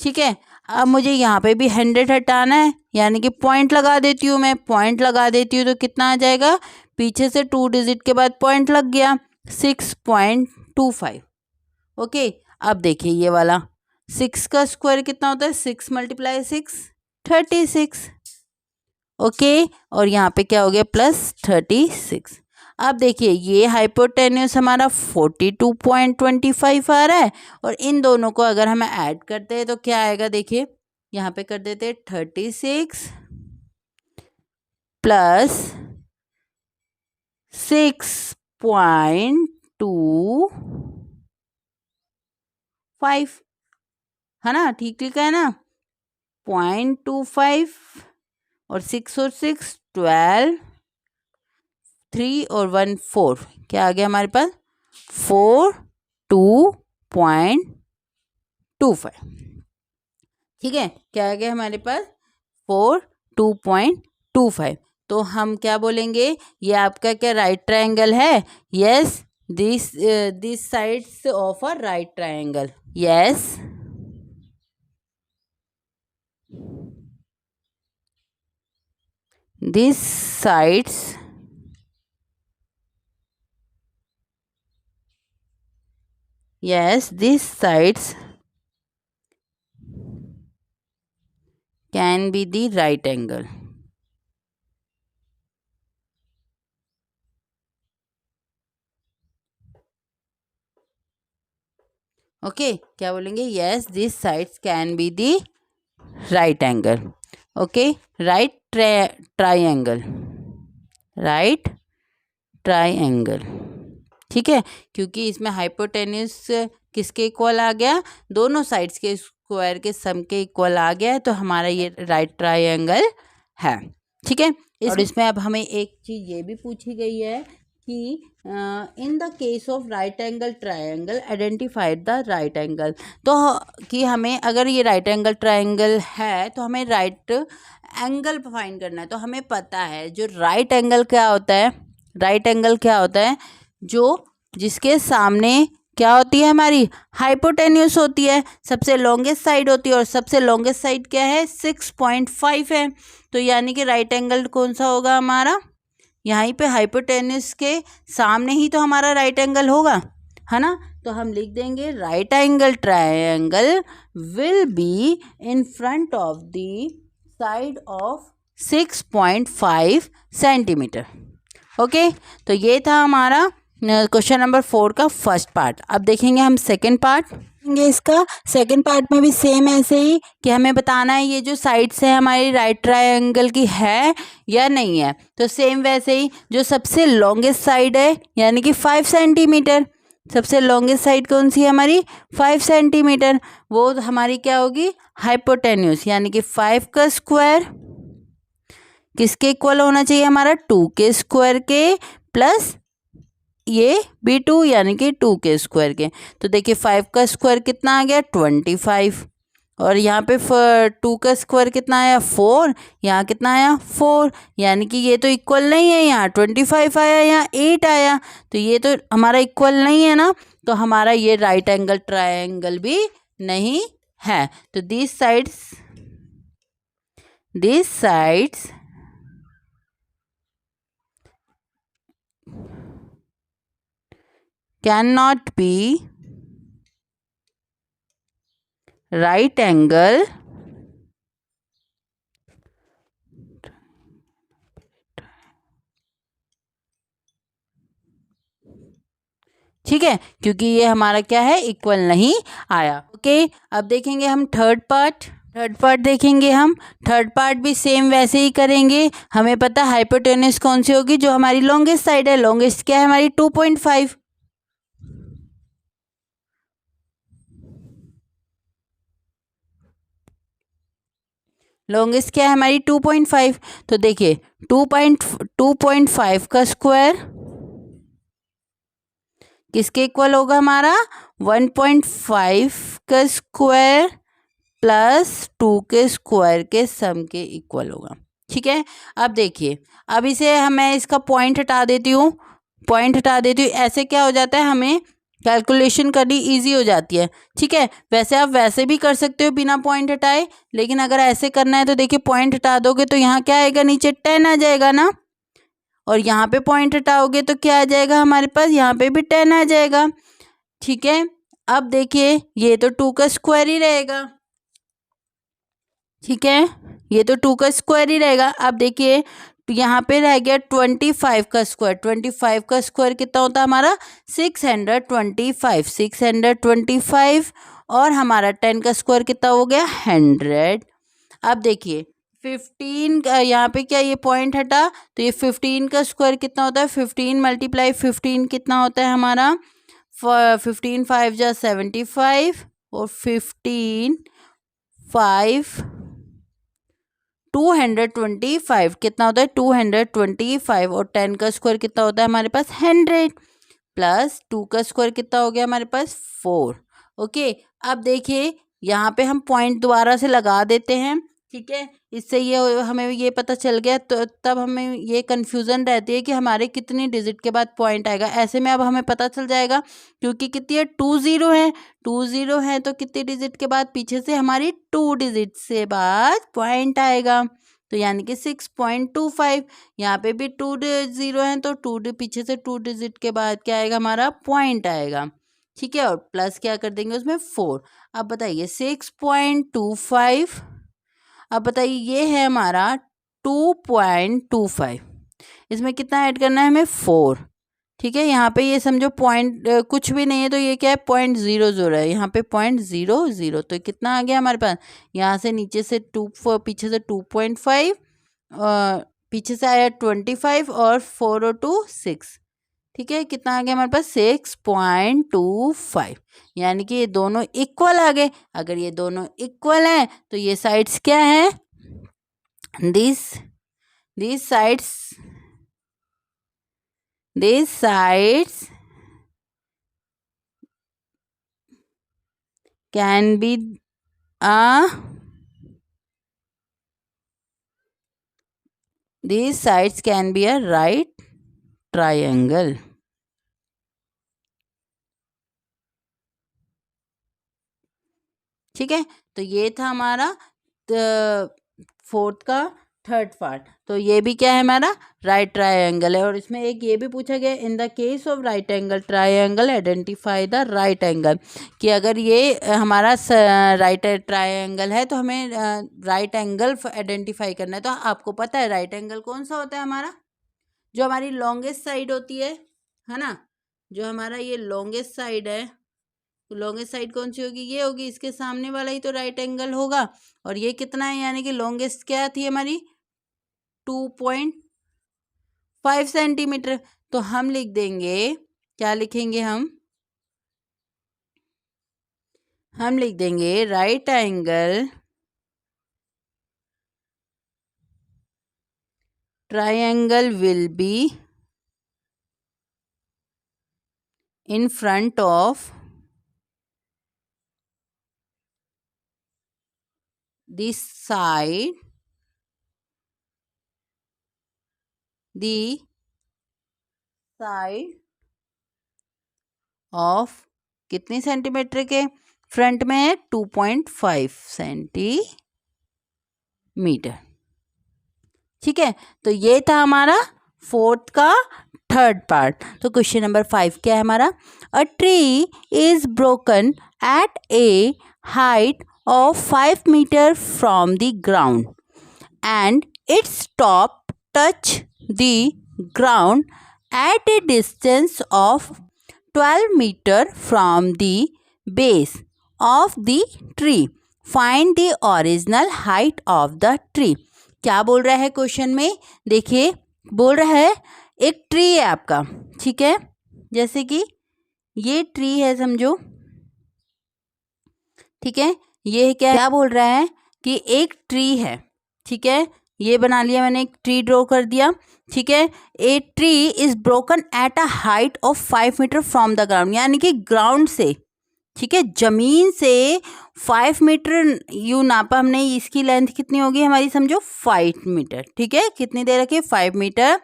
ठीक है। अब मुझे यहाँ पे भी 100 हटाना है, यानी कि पॉइंट लगा देती हूँ, मैं पॉइंट लगा देती हूँ तो कितना आ जाएगा, पीछे से 2 डिजिट के बाद पॉइंट लग गया, 6.25। ओके, अब देखिए ये वाला 6 का स्क्वायर कितना होता है, 6 × 6 36, ओके। और यहाँ पे क्या हो गया, प्लस 36। अब देखिए ये हाइपोटेन्यूस हमारा 42.25 आ रहा है, और इन दोनों को अगर हम ऐड करते हैं तो क्या आएगा, देखिए यहाँ पे कर देते 36 प्लस 6.25 है ना, ठीक लिखा है ना, 0.25 और 6 और 6 12, 3 और 1 4, क्या आ गया हमारे पास 42.25, ठीक है, क्या आ गया हमारे पास 42.25। तो हम क्या बोलेंगे, ये आपका क्या राइट ट्रायंगल है, yes this sides of a right triangle, yes this sides can be the right angle. Okay क्या बोलेंगे, yes this sides can be the right angle, okay right triangle, right triangle, ठीक है, क्योंकि इसमें hypotenuse किसके equal आ गया, दोनों sides के स्क्वायर के सम के इक्वल आ गया है, तो हमारा ये राइट ट्रायंगल है, ठीक है। और इसमें अब हमें एक चीज़ ये भी पूछी गई है कि in the case of right angle triangle identified the right angle, तो कि हमें अगर ये राइट एंगल ट्रायंगल है तो हमें राइट एंगल फाइंड करना है। तो हमें पता है जो राइट एंगल क्या होता है, राइट एंगल क्या होता है, जो जिसके सामने क्या होती है हमारी हाइपोटेन्यूस होती है, सबसे लॉन्गेस्ट साइड होती है, और सबसे लॉन्गेस्ट साइड क्या है 6.5 है। तो यानी कि राइट एंगल कौन सा होगा हमारा, यहाँ पे हाइपोटेन्यूस के सामने ही तो हमारा राइट एंगल होगा, है ना। तो हम लिख देंगे right angle triangle will be in front of the side of 6.5 centimetre. Okay तो ये था हमारा क्वेश्चन नंबर 4 का फर्स्ट पार्ट। अब देखेंगे हम सेकंड पार्ट, इसका सेकंड पार्ट में भी सेम ऐसे ही कि हमें बताना है ये जो साइड्स है हमारी राइट ट्रायंगल की है या नहीं है। तो सेम वैसे ही जो सबसे लॉन्गेस्ट साइड है यानी कि 5 सेंटीमीटर, सबसे लॉन्गेस्ट साइड कौन सी है हमारी 5 सेंटीमीटर, वो हमारी क्या होगी हाइपोटेन्यूस, यानी कि 5 का स्क्वायर किसके इक्वल होना चाहिए हमारा 2 के स्क्वायर के प्लस ये भी 2 यानी कि 2 के स्क्वायर के। तो देखिए 5 का स्क्वायर कितना आ गया 25, और यहाँ पे 2 का स्क्वायर कितना आया 4, यहाँ कितना आया 4, यानी कि ये तो इक्वल नहीं है, यहाँ 25 आया, यहाँ 8 आया, तो ये तो हमारा इक्वल नहीं है ना, तो हमारा ये राइट एंगल ट्रायंगल भी नहीं है। तो this sides cannot be right angle ठीक है, क्योंकि ये हमारा क्या है इक्वल नहीं आया। ओके अब देखेंगे हम थर्ड पार्ट देखेंगे हम। थर्ड पार्ट भी सेम वैसे ही करेंगे। हमें पता हाइपोटेन्यूस कौन सी होगी, जो हमारी लॉन्गेस्ट साइड है। लॉन्गेस्ट क्या है हमारी 2.5, लॉन्गेस्ट क्या है हमारी 2.5। तो देखिए 2.5 का स्क्वायर किसके इक्वल होगा हमारा 1.5 का स्क्वायर प्लस 2 के स्क्वायर के सम के इक्वल होगा। ठीक है, अब देखिए, अब इसे मैं इसका पॉइंट हटा देती हूँ, ऐसे क्या हो जाता है हमें कैलकुलेशन करनी इजी हो जाती है। ठीक है, वैसे आप वैसे भी कर सकते हो बिना पॉइंट हटाए, लेकिन अगर ऐसे करना है तो देखिए पॉइंट हटा दोगे तो यहाँ क्या आएगा, नीचे 10 आ जाएगा ना, और यहाँ पे पॉइंट हटाओगे तो क्या आ जाएगा हमारे पास, यहाँ पे भी 10 आ जाएगा। ठीक है, अब देखिए ये तो 2 का स्क्वायर ही रहेगा। ठीक है, ये तो 2 का स्क्वायर ही रहेगा। अब देखिए यहाँ पे रह गया 25 का स्क्वायर। 25 का स्क्वायर कितना होता है हमारा 625, और हमारा 10 का स्क्वायर कितना हो गया 100। अब देखिए 15 का यहाँ पे क्या ये पॉइंट हटा, तो ये 15 का स्क्वायर कितना होता है, 15 मल्टीप्लाई 15 कितना होता है हमारा, 15 5 जा 75 और 15 5 225 कितना होता है 225 और 10 का स्क्वायर कितना होता है हमारे पास 100 प्लस 2 का स्क्वायर कितना हो गया हमारे पास 4। ओके, अब देखिए यहाँ पे हम पॉइंट दोबारा से लगा देते हैं, ठीक है, इससे ये हमें ये पता चल गया, तो तब हमें ये कन्फ्यूज़न रहती है कि हमारे कितनी डिजिट के बाद पॉइंट आएगा। ऐसे में अब हमें पता चल जाएगा क्योंकि कितनी है 20 है, 20 है तो कितनी डिजिट के बाद पीछे से हमारी 2 डिजिट से बाद पॉइंट आएगा, तो यानी कि 6.25। यहाँ पे भी 20 है तो 2 पीछे से 2 डिजिट के बाद क्या आएगा हमारा पॉइंट आएगा, ठीक है, और प्लस क्या कर देंगे उसमें 4। अब बताइए 6.25, अब बताइए ये है हमारा 2.25, इसमें कितना ऐड करना है हमें 4, ठीक है। यहाँ पे ये समझो पॉइंट कुछ भी नहीं है तो ये क्या है 0.00 है, यहाँ पे 0.00, तो कितना आ गया हमारे पास, यहाँ से नीचे से 2 पीछे से 2.5 पीछे से आया 25 और 4 और 2 6, ठीक है, कितना आ गया हमारे पास 6.25, यानी कि ये दोनों इक्वल आ गए। अगर ये दोनों इक्वल हैं तो ये साइड्स क्या है, these sides can be a right triangle। ठीक है, तो ये था हमारा फोर्थ का थर्ड पार्ट। तो ये भी क्या है हमारा राइट ट्रायंगल है। और इसमें एक ये भी पूछा गया, in the case of right angle triangle identify the right angle, कि अगर ये हमारा राइट ट्रायंगल है तो हमें राइट एंगल आइडेंटिफाई करना है। तो आपको पता है राइट एंगल कौन सा होता है हमारा, जो हमारी लॉन्गेस्ट साइड होती है ना, जो हमारा ये लॉन्गेस्ट साइड है, तो लॉन्गेस्ट साइड कौन सी होगी, ये होगी, इसके सामने वाला ही तो राइट एंगल होगा। और ये कितना है, यानी कि लॉन्गेस्ट क्या थी हमारी 2.5 सेंटीमीटर। तो हम लिख देंगे, क्या लिखेंगे हम लिख देंगे right angle triangle will be in front of the side of कितने सेंटीमीटर के, फ्रंट में है 2.5 सेंटीमीटर। ठीक है, तो ये था हमारा फोर्थ का थर्ड पार्ट। तो क्वेश्चन नंबर 5 क्या है हमारा, a tree is broken at a height of 5 meters from the ground and its top touch the ground at a distance of 12 meters from the base of the tree. Find the original height of the tree. क्या बोल रहा है question में, देखिए बोल रहा है एक ट्री है आपका, ठीक है, जैसे कि ये ट्री है समझो, ठीक है, ये क्या बोल रहा है कि एक ट्री है, ठीक है, ये बना लिया मैंने, एक ट्री ड्रॉ कर दिया, ठीक है। A tree is broken at a height of 5 metre from the ground, यानी कि ग्राउंड से, ठीक है, जमीन से 5 मीटर यू नापा हमने, इसकी लेंथ कितनी होगी हमारी समझो 5 मीटर, ठीक है, कितनी दे रखी है 5 मीटर।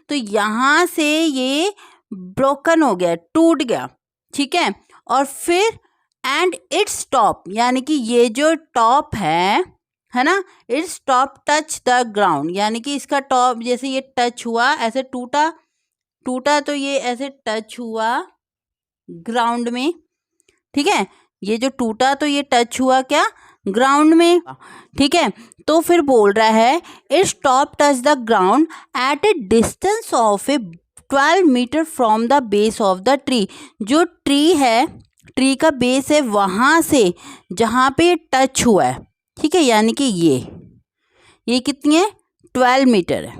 तो यहाँ से ये ब्रोकन हो गया, टूट गया, ठीक है, और फिर एंड इट्स टॉप, यानी कि ये जो टॉप है ना, it's top touch the ground, यानी कि इसका टॉप जैसे ये टच हुआ, ऐसे टूटा, तो ये ऐसे टच हुआ ग्राउंड में, ठीक है, ये जो टूटा तो ये टच हुआ क्या ग्राउंड में, ठीक है। तो फिर बोल रहा है it's top touch the ground at a distance of a 12 metre from the base of the tree, जो ट्री है, ट्री का बेस है वहाँ से जहाँ पे ये टच हुआ है, ठीक है, यानी कि ये कितनी है, 12 मीटर है।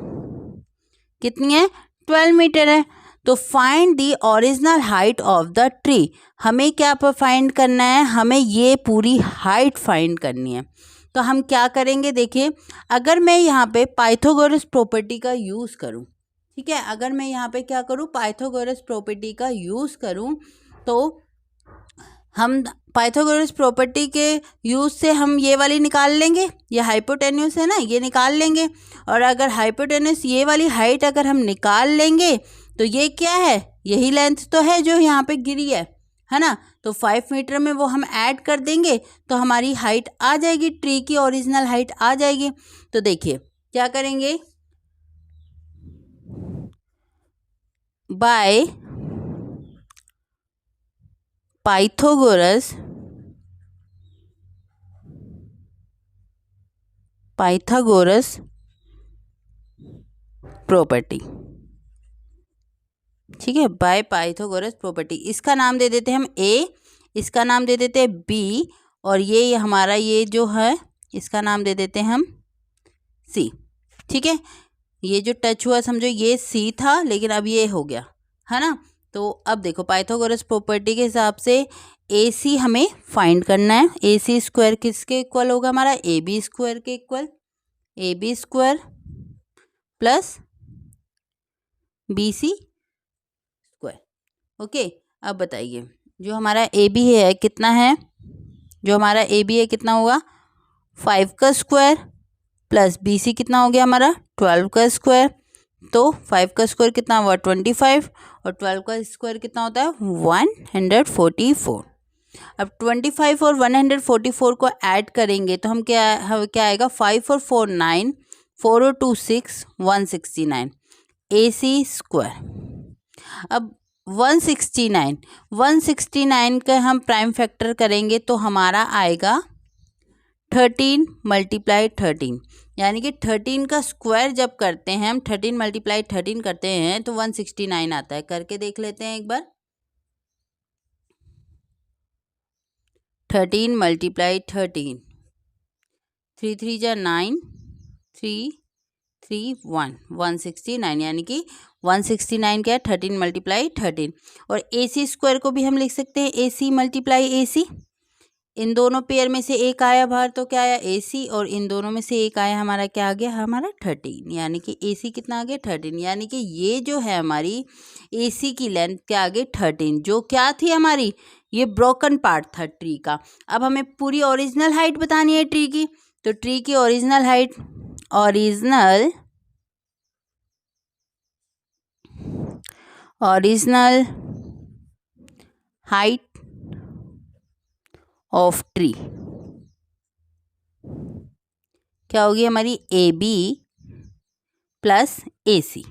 कितनी है, 12 मीटर है। तो find the original height of the tree, हमें क्या फाइंड करना है, हमें ये पूरी हाइट फाइंड करनी है। तो हम क्या करेंगे, देखिए अगर मैं यहाँ पे पाइथागोरस प्रॉपर्टी का यूज़ करूँ, ठीक है, अगर मैं यहाँ पे क्या करूँ, पाइथागोरस प्रॉपर्टी का यूज़ करूँ, तो हम पाइथागोरस प्रॉपर्टी के यूज़ से हम ये वाली निकाल लेंगे, ये हाइपोटेन्यूस है ना, ये निकाल लेंगे। और अगर हाइपोटेन्यूस ये वाली हाइट अगर हम निकाल लेंगे तो ये क्या है, यही लेंथ तो है जो यहाँ पे गिरी है ना। तो 5 मीटर में वो हम ऐड कर देंगे तो हमारी हाइट आ जाएगी, ट्री की ओरिजिनल हाइट आ जाएगी। तो देखिए क्या करेंगे, बाय पाइथागोरस प्रॉपर्टी, ठीक है, बाय पाइथागोरस प्रॉपर्टी। इसका नाम दे देते हैं हम ए, इसका नाम दे देते हैं बी, और ये हमारा ये जो है इसका नाम दे देते हैं हम सी। ठीक है, ये जो टच हुआ समझो ये सी था, लेकिन अब ये हो गया, है ना। तो अब देखो पाइथागोरस प्रॉपर्टी के हिसाब से ए सी हमें फाइंड करना है। ए सी स्क्वायर किसके इक्वल होगा, हमारा ए बी स्क्वायर के equal, A B square plus B C square. Okay, अब बताइए जो हमारा ए बी है कितना है, जो हमारा ए बी है कितना होगा, 5 का स्क्वायर प्लस बी सी कितना हो गया हमारा 12 का स्क्वायर। तो 5 का स्क्वायर कितना हुआ 25, और 12 का स्क्वायर कितना होता है 144। अब 25 और 144 को ऐड करेंगे तो हम क्या आएगा, 5 और 4 9, 4 और 2 6, 169 ए सी स्क्वायर। अब 169 का हम प्राइम फैक्टर करेंगे तो हमारा आएगा 13 × 13, यानी कि 13 का स्क्वायर जब करते हैं हम, 13 × 13 करते हैं तो 169 आता है। करके देख लेते हैं एक बार, 13 × 13, 3 3 जा 9, 3 3 1, 169, यानी कि 169 क्या है 13 × 13। और ए सी स्क्वायर को भी हम लिख सकते हैं ए सी × ए सी। इन दोनों पेयर में से एक आया बाहर तो क्या आया ए सी, और इन दोनों में से एक आया हमारा क्या आ गया, हमारा 13, यानी कि ए सी कितना आ गया 13, यानी कि ये जो है हमारी ए सी की लेंथ क्या आ गई 13, जो क्या थी हमारी, ये ब्रोकन पार्ट था ट्री का। अब हमें पूरी ओरिजिनल हाइट बतानी है ट्री की, तो ट्री की ओरिजिनल हाइट ऑफ ट्री क्या होगी हमारी, A B plus A C.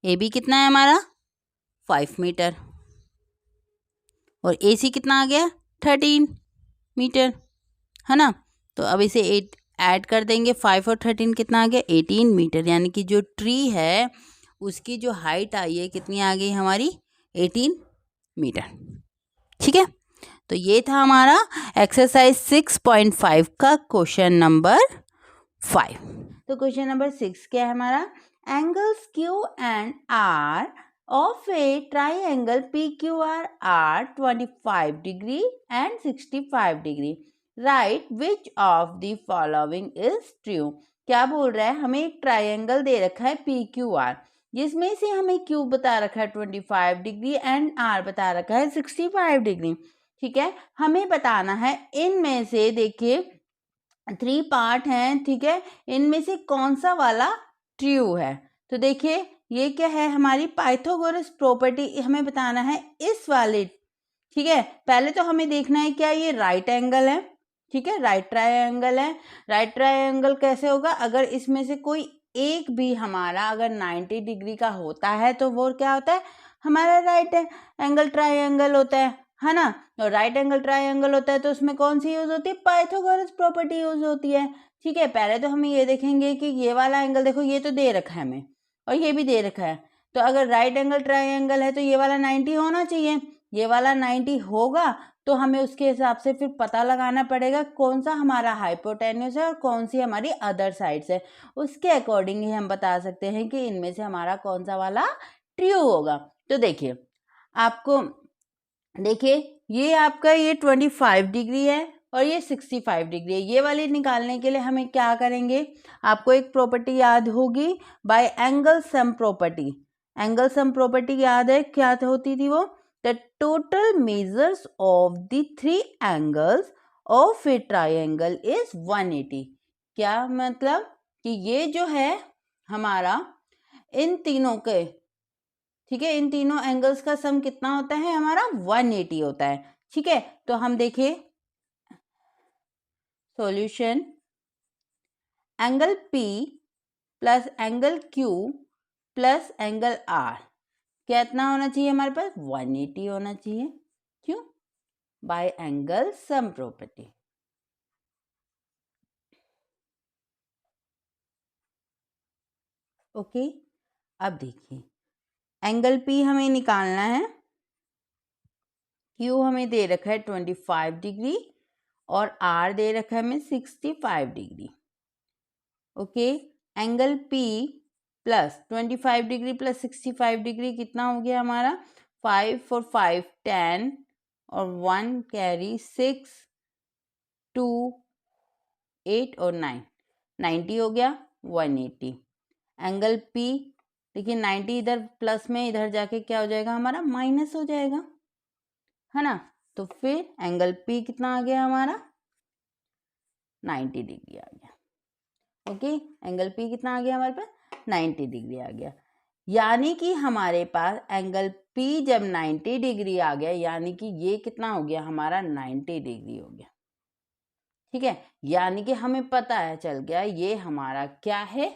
A B कितना है हमारा 5 मीटर, और ए सी कितना आ गया 13 मीटर, है ना। तो अब इसे 8 ऐड कर देंगे, 5 और 13 कितना आ गया 18 मीटर, यानी कि जो ट्री है उसकी जो हाइट आई है कितनी आ गई हमारी 18 मीटर। ठीक है, तो ये था हमारा एक्सरसाइज 6.5 का क्वेश्चन नंबर 5। तो क्वेश्चन नंबर 6 क्या है हमारा, angles Q and R of a triangle P Q R 25 degree and 65 degree, right which of the following is true. क्या बोल रहा है, हमें एक ट्राइंगल दे रखा है पी क्यू आर, जिसमें से हमें क्यू बता रखा है 25 डिग्री एंड आर बता रखा है 65 डिग्री। ठीक है, हमें बताना है इनमें से, देखिए 3 पार्ट हैं, ठीक है, इनमें से कौन सा वाला ट्रू है। तो देखिए ये क्या है, हमारी पाइथागोरस प्रॉपर्टी हमें बताना है इस वाले। ठीक है, पहले तो हमें देखना है क्या ये राइट एंगल है, ठीक है, राइट ट्रायंगल है। राइट ट्रायंगल कैसे होगा, अगर इसमें से कोई एक भी हमारा अगर 90 डिग्री का होता है तो वो क्या होता है, हमारा राइट एंगल ट्रायंगल होता है ना। और राइट एंगल ट्रायंगल होता है तो उसमें कौन सी यूज होती है, पाइथागोरस प्रॉपर्टी यूज होती है। ठीक है, पहले तो हमें ये देखेंगे कि ये वाला एंगल देखो ये तो दे रखा है हमें, और ये भी दे रखा है, तो अगर राइट एंगल ट्रायंगल है तो ये वाला 90 होना चाहिए, ये वाला 90 होगा तो हमें उसके हिसाब से फिर पता लगाना पड़ेगा कौन सा हमारा हाइपोटेन्यूस है और कौन सी हमारी अदर साइड्स है। उसके अकॉर्डिंग ही हम बता सकते हैं कि इनमें से हमारा कौन सा वाला ट्रू होगा। तो देखिए आपको, देखिए ये आपका ये 25 डिग्री है और ये 65 डिग्री है। ये वाली निकालने के लिए हमें क्या करेंगे, आपको एक प्रॉपर्टी याद होगी, bye angle sum property. Angle sum property याद है, क्या होती थी वो, the total measures of the 3 angles of a triangle is 180। क्या मतलब कि ये जो है हमारा इन तीनों के, ठीक है, इन तीनों एंगल्स का सम कितना होता है हमारा 180 होता है। ठीक है, तो हम देखिए solution, angle P plus angle Q plus angle R कितना होना चाहिए हमारे पास, 180 होना चाहिए। क्यों, bye angle sum property. Okay, अब देखिए एंगल P हमें निकालना है, Q हमें दे रखा है 25 डिग्री और R दे रखा है हमें 65 degree. Okay, angle P plus 25 degree plus 65 degree कितना हो गया हमारा, 5 4 5 10 और 1 कैरी 6 2 8 और 9 90 हो गया 180। एंगल P देखिए 90 इधर प्लस में, इधर जाके क्या हो जाएगा हमारा माइनस हो जाएगा, है ना। तो फिर एंगल P कितना आ गया हमारा 90 डिग्री आ गया। ओके, एंगल P कितना आ गया हमारे पास 90 डिग्री आ गया। यानी कि हमारे पास एंगल P जब 90 डिग्री आ गया, यानी कि ये कितना हो गया हमारा 90 डिग्री हो गया। ठीक है, यानी कि हमें पता है चल गया ये हमारा क्या है,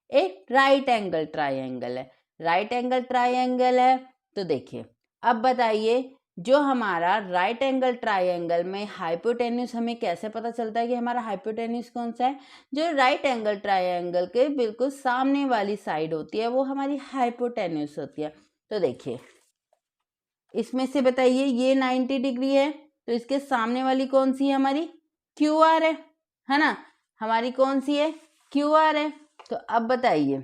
एक राइट एंगल ट्राइंगल है। राइट एंगल ट्राइंगल है तो देखिए अब बताइए, जो हमारा राइट एंगल ट्राइंगल में हाइपोटेन्यूस हमें कैसे पता चलता है कि हमारा हाइपोटेन्यूस कौन सा है, जो राइट एंगल ट्राइंगल के बिल्कुल सामने वाली साइड होती है वो हमारी हाइपोटेन्यूस होती है। तो देखिए इसमें से बताइए ये 90 डिग्री है तो इसके सामने वाली कौन सी है हमारी, क्यू आर है ना, हमारी कौन सी है, क्यू आर है। तो अब बताइए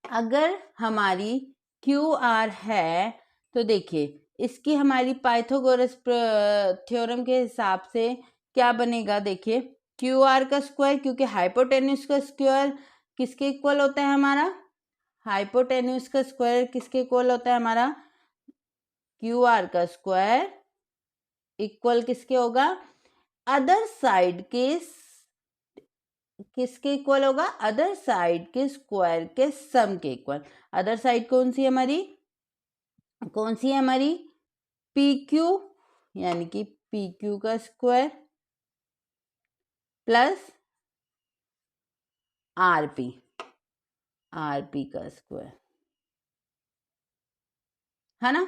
अगर हमारी क्यू आर है तो देखिए इसकी हमारी पाइथागोरस थ्योरम के हिसाब से क्या बनेगा, देखिए क्यू आर का स्क्वायर, क्योंकि हाइपोटेन्यूस का स्क्वायर किसके इक्वल होता है हमारा, हाइपोटेन्यूस का स्क्वायर किसके इक्वल होता है हमारा, क्यू आर का स्क्वायर इक्वल किसके होगा, अदर साइड के किसके इक्वल होगा, अदर साइड के स्क्वायर के सम के इक्वल। अदर साइड कौन सी है हमारी, कौन सी है हमारी, पी क्यू, यानी कि पी क्यू का स्क्वायर प्लस आर पी का स्क्वायर, है ना,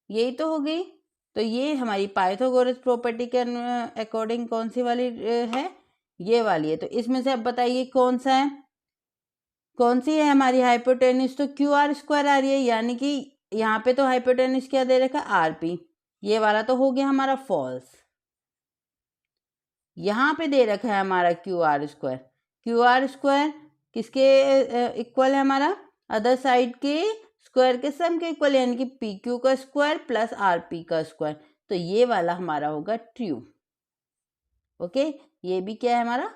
यही तो हो गई। तो ये हमारी पाइथागोरस प्रॉपर्टी के अकॉर्डिंग कौन सी वाली है, ये वाली है। तो इसमें से अब बताइए कौन सा है, कौन सी है हमारी हाइपोटेन्यूस, तो क्यू आर स्क्वायर आ रही है, यानी कि यहाँ पे तो हाइपोटेन्यूस क्या दे रखा है आर पी, ये वाला तो हो गया हमारा फॉल्स। यहाँ पे दे रखा है हमारा Q R square, Q R square किसके इक्वल है हमारा, अदर साइड के स्क्वायर के सम के इक्वल, यानी कि पी क्यू का स्क्वायर प्लस आर पी का स्क्वायर। तो ये वाला हमारा होगा ट्रू। ओके, ये भी क्या है हमारा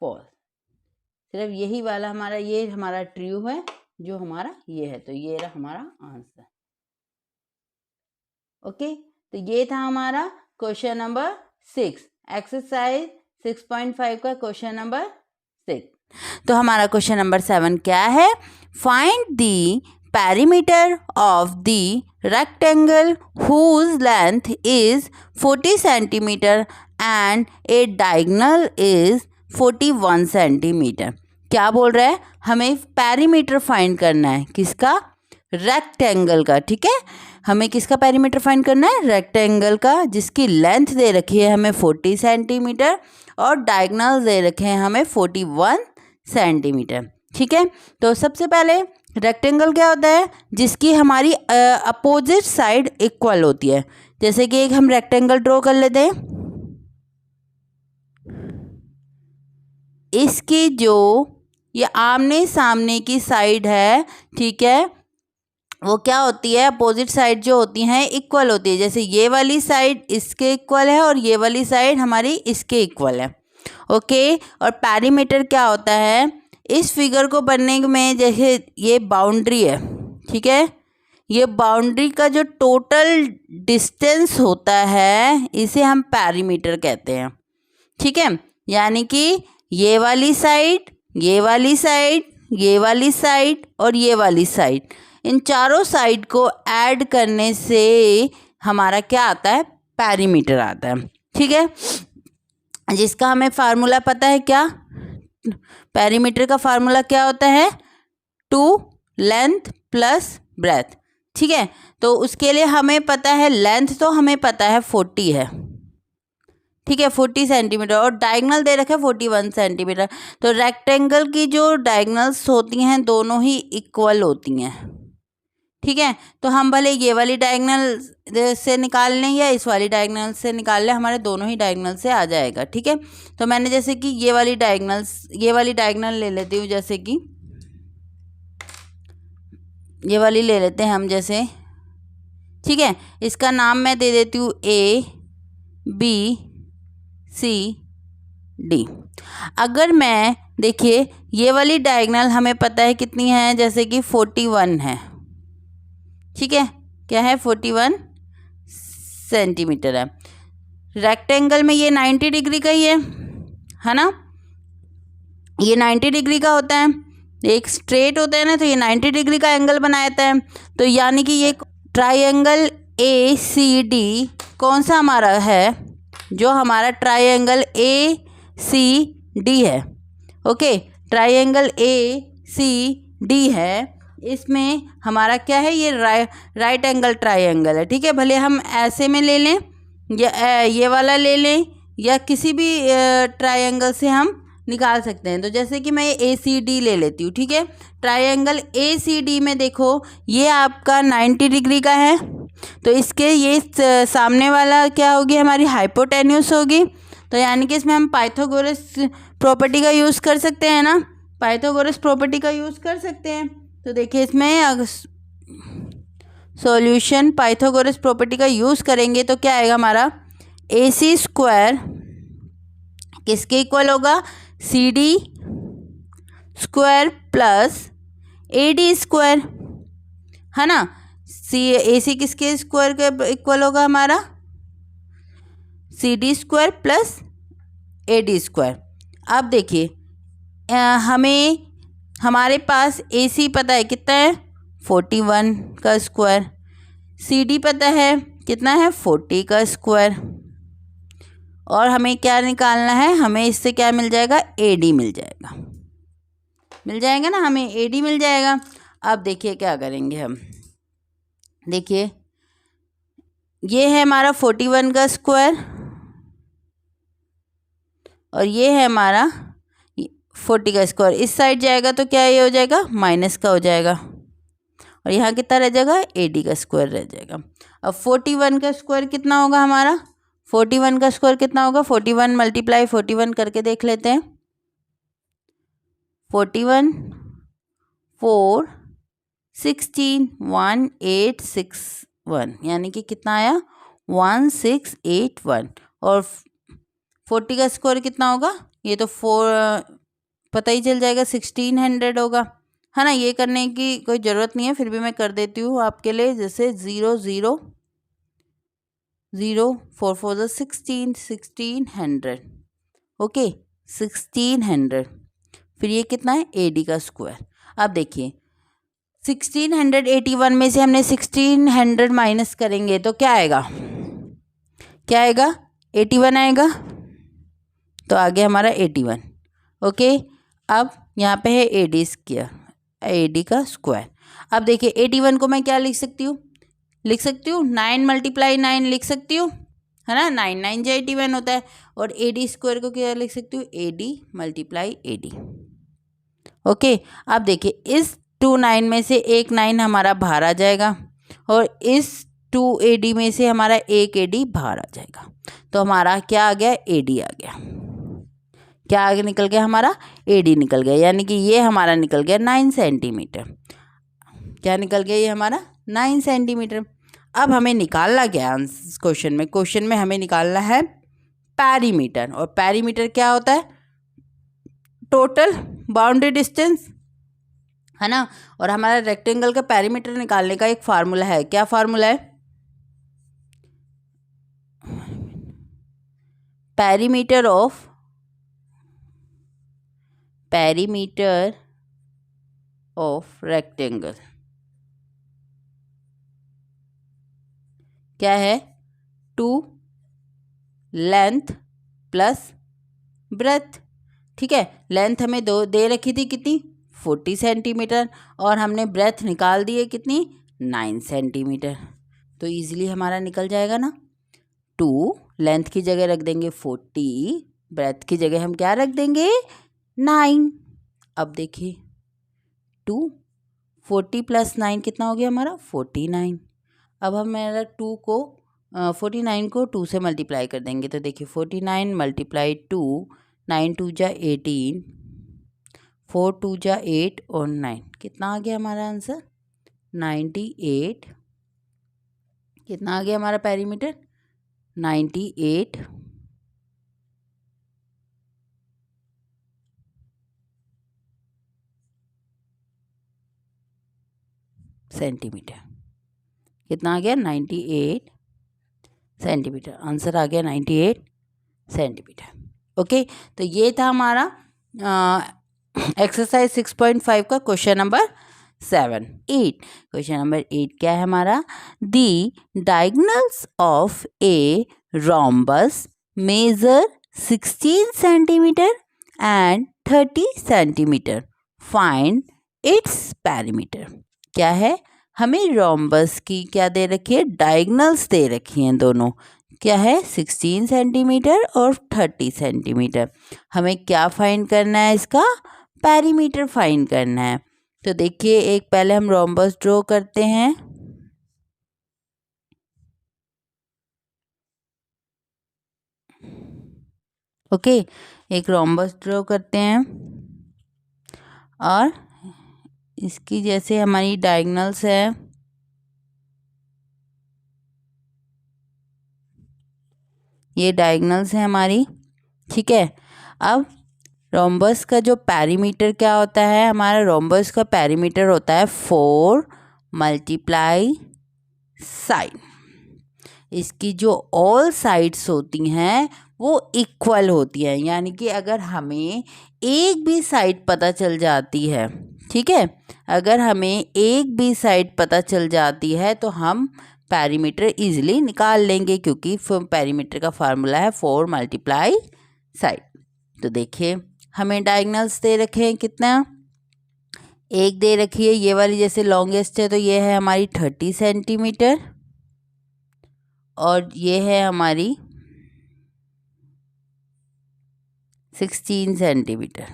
फॉल्स, सिर्फ यही वाला हमारा, ये हमारा ट्रू है जो हमारा ये है। तो ये रहा हमारा आंसर। ओके, तो ये था हमारा क्वेश्चन नंबर 6, एक्सरसाइज 6.5 का क्वेश्चन नंबर 6। तो हमारा क्वेश्चन नंबर 7 क्या है, find the perimeter of the rectangle whose length is 40 centimeter and a diagonal is 41 centimeter। क्या बोल रहा है, हमें पेरीमीटर फाइंड करना है, किसका, रेक्टेंगल का। ठीक है, हमें किसका पेरीमीटर फाइंड करना है, रेक्टेंगल का, जिसकी लेंथ दे रखी है हमें 40 सेंटीमीटर और डायगोनल दे रखे हैं हमें 41 सेंटीमीटर। ठीक है, तो सबसे पहले रेक्टेंगल क्या होता है, जिसकी हमारी अपोजिट साइड इक्वल होती है, जैसे कि एक हम रेक्टेंगल ड्रॉ कर लेते हैं। इसकी जो ये आमने सामने की साइड है, ठीक है, वो क्या होती है, अपोजिट साइड जो होती हैं इक्वल होती है। जैसे ये वाली साइड इसके इक्वल है और ये वाली साइड हमारी इसके इक्वल है। ओके, और पैरीमीटर क्या होता है, इस फिगर को बनने में जैसे ये बाउंड्री है, ठीक है, ये बाउंड्री का जो टोटल डिस्टेंस होता है इसे हम पैरीमीटर कहते हैं। ठीक है, यानी कि ये वाली साइड, ये वाली साइड, ये वाली साइड और ये वाली साइड, इन चारों साइड को ऐड करने से हमारा क्या आता है, पैरीमीटर आता है। ठीक है, जिसका हमें फार्मूला पता है क्या, पैरीमीटर का फार्मूला क्या होता है, 2 लेंथ प्लस ब्रेथ। ठीक है, तो उसके लिए हमें पता है लेंथ, तो हमें पता है 40 है। ठीक है, 40 सेंटीमीटर, और डायगनल दे रखा है 41 सेंटीमीटर। तो रेक्टेंगल की जो डायगनल्स होती हैं दोनों ही इक्वल होती हैं। ठीक है, तो हम भले ये वाली डायगनल से निकाल लें या इस वाली डायगनल से निकाल लें, हमारे दोनों ही डायगनल से आ जाएगा। ठीक है, तो मैंने जैसे कि ये वाली डायगनल ले लेती हूँ, जैसे कि ये वाली ले लेते हैं हम जैसे। ठीक है, इसका नाम मैं दे देती हूँ ABCD। अगर मैं देखिए ये वाली डायगनल हमें पता है कितनी है, जैसे कि 41 है। ठीक है, क्या है, 41 सेंटीमीटर है। रेक्टेंगल में ये 90 डिग्री का ही है ना, ये 90 डिग्री का होता है, एक स्ट्रेट होता है ना, तो ये 90 डिग्री का एंगल बनाता है। तो यानी कि ये ट्राइंगल ACD कौन सा हमारा है, जो हमारा ट्राइंगल ACD है। ओके, ट्राइंगल ACD है, इसमें हमारा क्या है, ये राइट एंगल ट्राइंगल है। ठीक है, भले हम ऐसे में ले लें या ये वाला ले लें, या किसी भी ट्राइंगल से हम निकाल सकते हैं। तो जैसे कि मैं ACD ले लेती हूँ। ठीक है, ट्राइंगल ACD में देखो ये आपका 90 डिग्री का है, तो इसके ये सामने वाला क्या होगी, हमारी हाइपोटेन्यूस होगी। तो यानी कि इसमें हम पाइथागोरस प्रॉपर्टी का यूज़ कर सकते हैं ना, पाइथागोरस प्रॉपर्टी का यूज़ कर सकते हैं। तो देखिए इसमें सॉल्यूशन पाइथागोरस प्रॉपर्टी का यूज़ करेंगे तो क्या आएगा हमारा, AC स्क्वायर किसके इक्वल होगा, CD square plus AD square, है ना। AC किसके स्क्वायर के इक्वल होगा, हमारा CD square plus AD square. अब देखिए हमें हमारे पास AC पता है कितना है, 41 का स्क्वायर, CD पता है कितना है, 40 का स्क्वायर, और हमें क्या निकालना है, हमें इससे क्या मिल जाएगा, AD मिल जाएगा, मिल जाएगा ना, हमें AD मिल जाएगा। अब देखिए क्या करेंगे हम, देखिए ये है हमारा 41 का स्क्वायर और ये है हमारा 40 का स्क्वायर, इस साइड जाएगा तो क्या ये हो जाएगा, माइनस का हो जाएगा, और यहाँ कितना रह जाएगा, AD का स्क्वायर रह जाएगा। अब 41 का स्क्वायर कितना होगा हमारा, 41 का स्क्वायर कितना होगा, 41 मल्टीप्लाई 41 करके देख लेते हैं। 41 4 16 1861, यानी कि कितना आया, 1681। और 40 का स्क्वायर कितना होगा, ये तो 4 पता ही चल जाएगा, 1600 होगा, है ना। ये करने की कोई ज़रूरत नहीं है, फिर भी मैं कर देती हूँ आपके लिए, जैसे 0 0 0 4 4 16 1600। ओके, 1600, फिर ये कितना है, AD का स्क्वायर। अब देखिए 1681 में से हमने 1600 माइनस करेंगे तो क्या आएगा, क्या आएगा, 81 आएगा, तो आगे हमारा 81। ओके, अब यहाँ पे है AD स्क्वायर, AD का स्क्वायर। अब देखिए 81 को मैं क्या लिख सकती हूँ, 9 मल्टीप्लाई 9 लिख सकती हूँ, है ना, 9 9 जो 81 होता है। और AD स्क्वायर को क्या लिख सकती हूँ, AD मल्टीप्लाई AD। ओके, अब देखिए इस 2 9 में से एक 9 हमारा बाहर आ जाएगा, और इस 2 AD में से हमारा 1 AD बाहर आ जाएगा, तो हमारा क्या आ गया, AD आ गया। क्या आगे निकल गया, हमारा AD निकल गया, यानी कि ये हमारा निकल गया 9 सेंटीमीटर। क्या निकल गया, ये हमारा 9 सेंटीमीटर। अब हमें निकालना क्या क्वेश्चन में हमें निकालना है पैरीमीटर, और पैरीमीटर क्या होता है, टोटल बाउंड्री डिस्टेंस, है ना। और हमारा रेक्टेंगल का पैरीमीटर निकालने का एक फार्मूला है, क्या फार्मूला है, पैरीमीटर ऑफ रेक्टेंगल क्या है, 2 लेंथ प्लस ब्रेथ। ठीक है, लेंथ हमें दे रखी थी कितनी, 40 सेंटीमीटर, और हमने ब्रेथ निकाल दी है कितनी, 9 सेंटीमीटर। तो इजीली हमारा निकल जाएगा ना। 2 लेंथ की जगह रख देंगे 40, ब्रेथ की जगह हम क्या रख देंगे, 9। अब देखिए 2 40 + 9 कितना हो गया हमारा, 49। अब हम मेरा 49 को 2 से मल्टीप्लाई कर देंगे, तो देखिए 49 × 2, 9 2 = 18, 4 2 = 8 और 9, कितना आ गया हमारा आंसर, 98। कितना आ गया हमारा पैरीमीटर, 98 सेंटीमीटर। कितना आ गया, 98 सेंटीमीटर। आंसर आ गया 98 सेंटीमीटर। ओके, तो ये था हमारा एक्सरसाइज 6.5 का क्वेश्चन नंबर 8। क्वेश्चन नंबर 8 क्या है हमारा, the diagonals of a rhombus measure 16 centimetre and 30 centimetre, find its perimeter. क्या है, हमें रोम्बस की क्या दे रखी है, डायगोनल्स दे रखी हैं दोनों, क्या है 16 सेंटीमीटर और 30 सेंटीमीटर। हमें क्या फाइंड करना है, इसका पैरीमीटर फाइंड करना है। तो देखिए एक पहले हम रोम्बस ड्रॉ करते हैं। ओके, एक रोम्बस ड्रॉ करते हैं और इसकी जैसे हमारी डायगोनल्स है, ये डायगोनल्स है हमारी। ठीक है, अब रोम्बस का जो पैरीमीटर क्या होता है, हमारा रोम्बस का पैरीमीटर होता है 4 × साइड। इसकी जो ऑल साइड्स होती हैं वो इक्वल होती हैं, यानी कि अगर हमें एक भी साइड पता चल जाती है, ठीक है, अगर हमें एक भी साइड पता चल जाती है तो हम पैरीमीटर इजीली निकाल लेंगे, क्योंकि पैरीमीटर का फार्मूला है 4 × साइड। तो देखिए हमें डायगोनल्स दे रखे हैं कितना, एक दे रखी है ये वाली, जैसे लॉन्गेस्ट है तो ये है हमारी 30 सेंटीमीटर और ये है हमारी 16 सेंटीमीटर।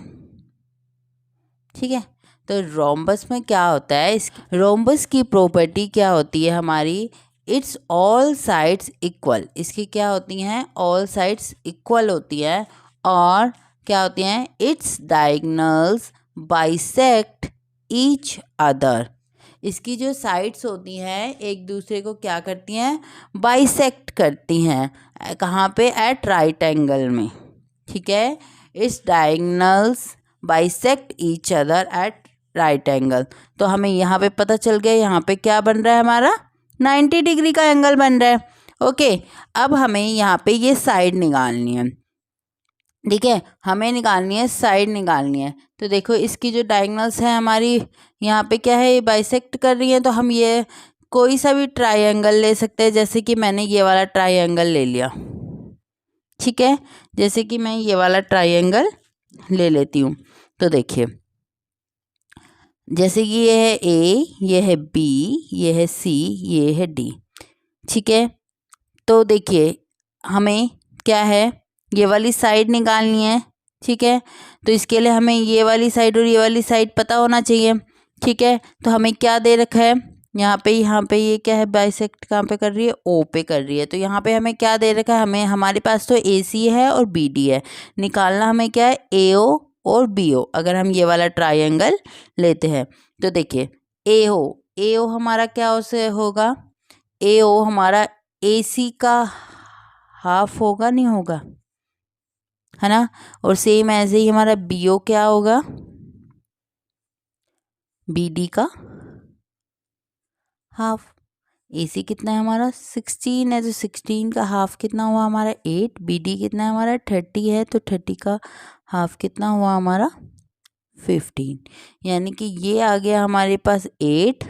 ठीक है, तो रोम्बस में क्या होता है, रोम्बस की प्रॉपर्टी क्या होती है हमारी, इट्स ऑल साइड्स इक्वल। इसकी क्या होती हैं, ऑल साइड्स इक्वल होती हैं, और क्या होती हैं, it's diagonals bisect each other. इसकी जो साइड्स होती हैं एक दूसरे को क्या करती हैं, बाइसेक्ट करती हैं, कहाँ पे, एट राइट एंगल में। ठीक है, it's diagonals bisect each other at right angle. तो हमें यहाँ पे पता चल गया, यहाँ पे क्या बन रहा है हमारा, 90 डिग्री का एंगल बन रहा है। ओके, अब हमें यहाँ पे ये साइड निकालनी है। ठीक है, हमें निकालनी है, साइड निकालनी है। तो देखो इसकी जो डायगोनल्स है हमारी, यहाँ पे क्या है, ये बाइसेक्ट कर रही है, तो हम ये कोई सा भी ट्रायंगल ले सकते हैं। जैसे कि मैंने ये वाला ट्रायंगल ले लिया, ठीक है, जैसे कि मैं ये वाला ट्रायंगल ले लेती हूँ। तो देखिए जैसे कि ये है ए, ये है बी, ये है सी, ये है डी। ठीक है, तो देखिए हमें क्या है, ये वाली साइड निकालनी है। ठीक है, तो इसके लिए हमें ये वाली साइड और ये वाली साइड पता होना चाहिए। ठीक है, तो हमें क्या दे रखा है, यहाँ पे ये क्या है, बाइसेक्ट कहाँ पे कर रही है, ओ पे कर रही है। तो यहाँ पे हमें क्या दे रखा है, हमें हमारे पास तो ए सी है और बी डी है, निकालना हमें क्या है, ए ओ और बी ओ। अगर हम ये वाला ट्राइंगल लेते हैं तो देखिए ए ओ हमारा क्या उसे होगा, ए ओ हमारा ए सी का हाफ होगा, नहीं होगा, है ना। और सेम ऐसे ही हमारा बी ओ क्या होगा, बी डी का हाफ। ए सी कितना है हमारा 16 है, तो 16 का हाफ कितना हुआ हमारा 8। बी डी कितना है हमारा 30 है, तो 30 का हाफ कितना हुआ हमारा 15। यानी कि ये आ गया हमारे पास 8,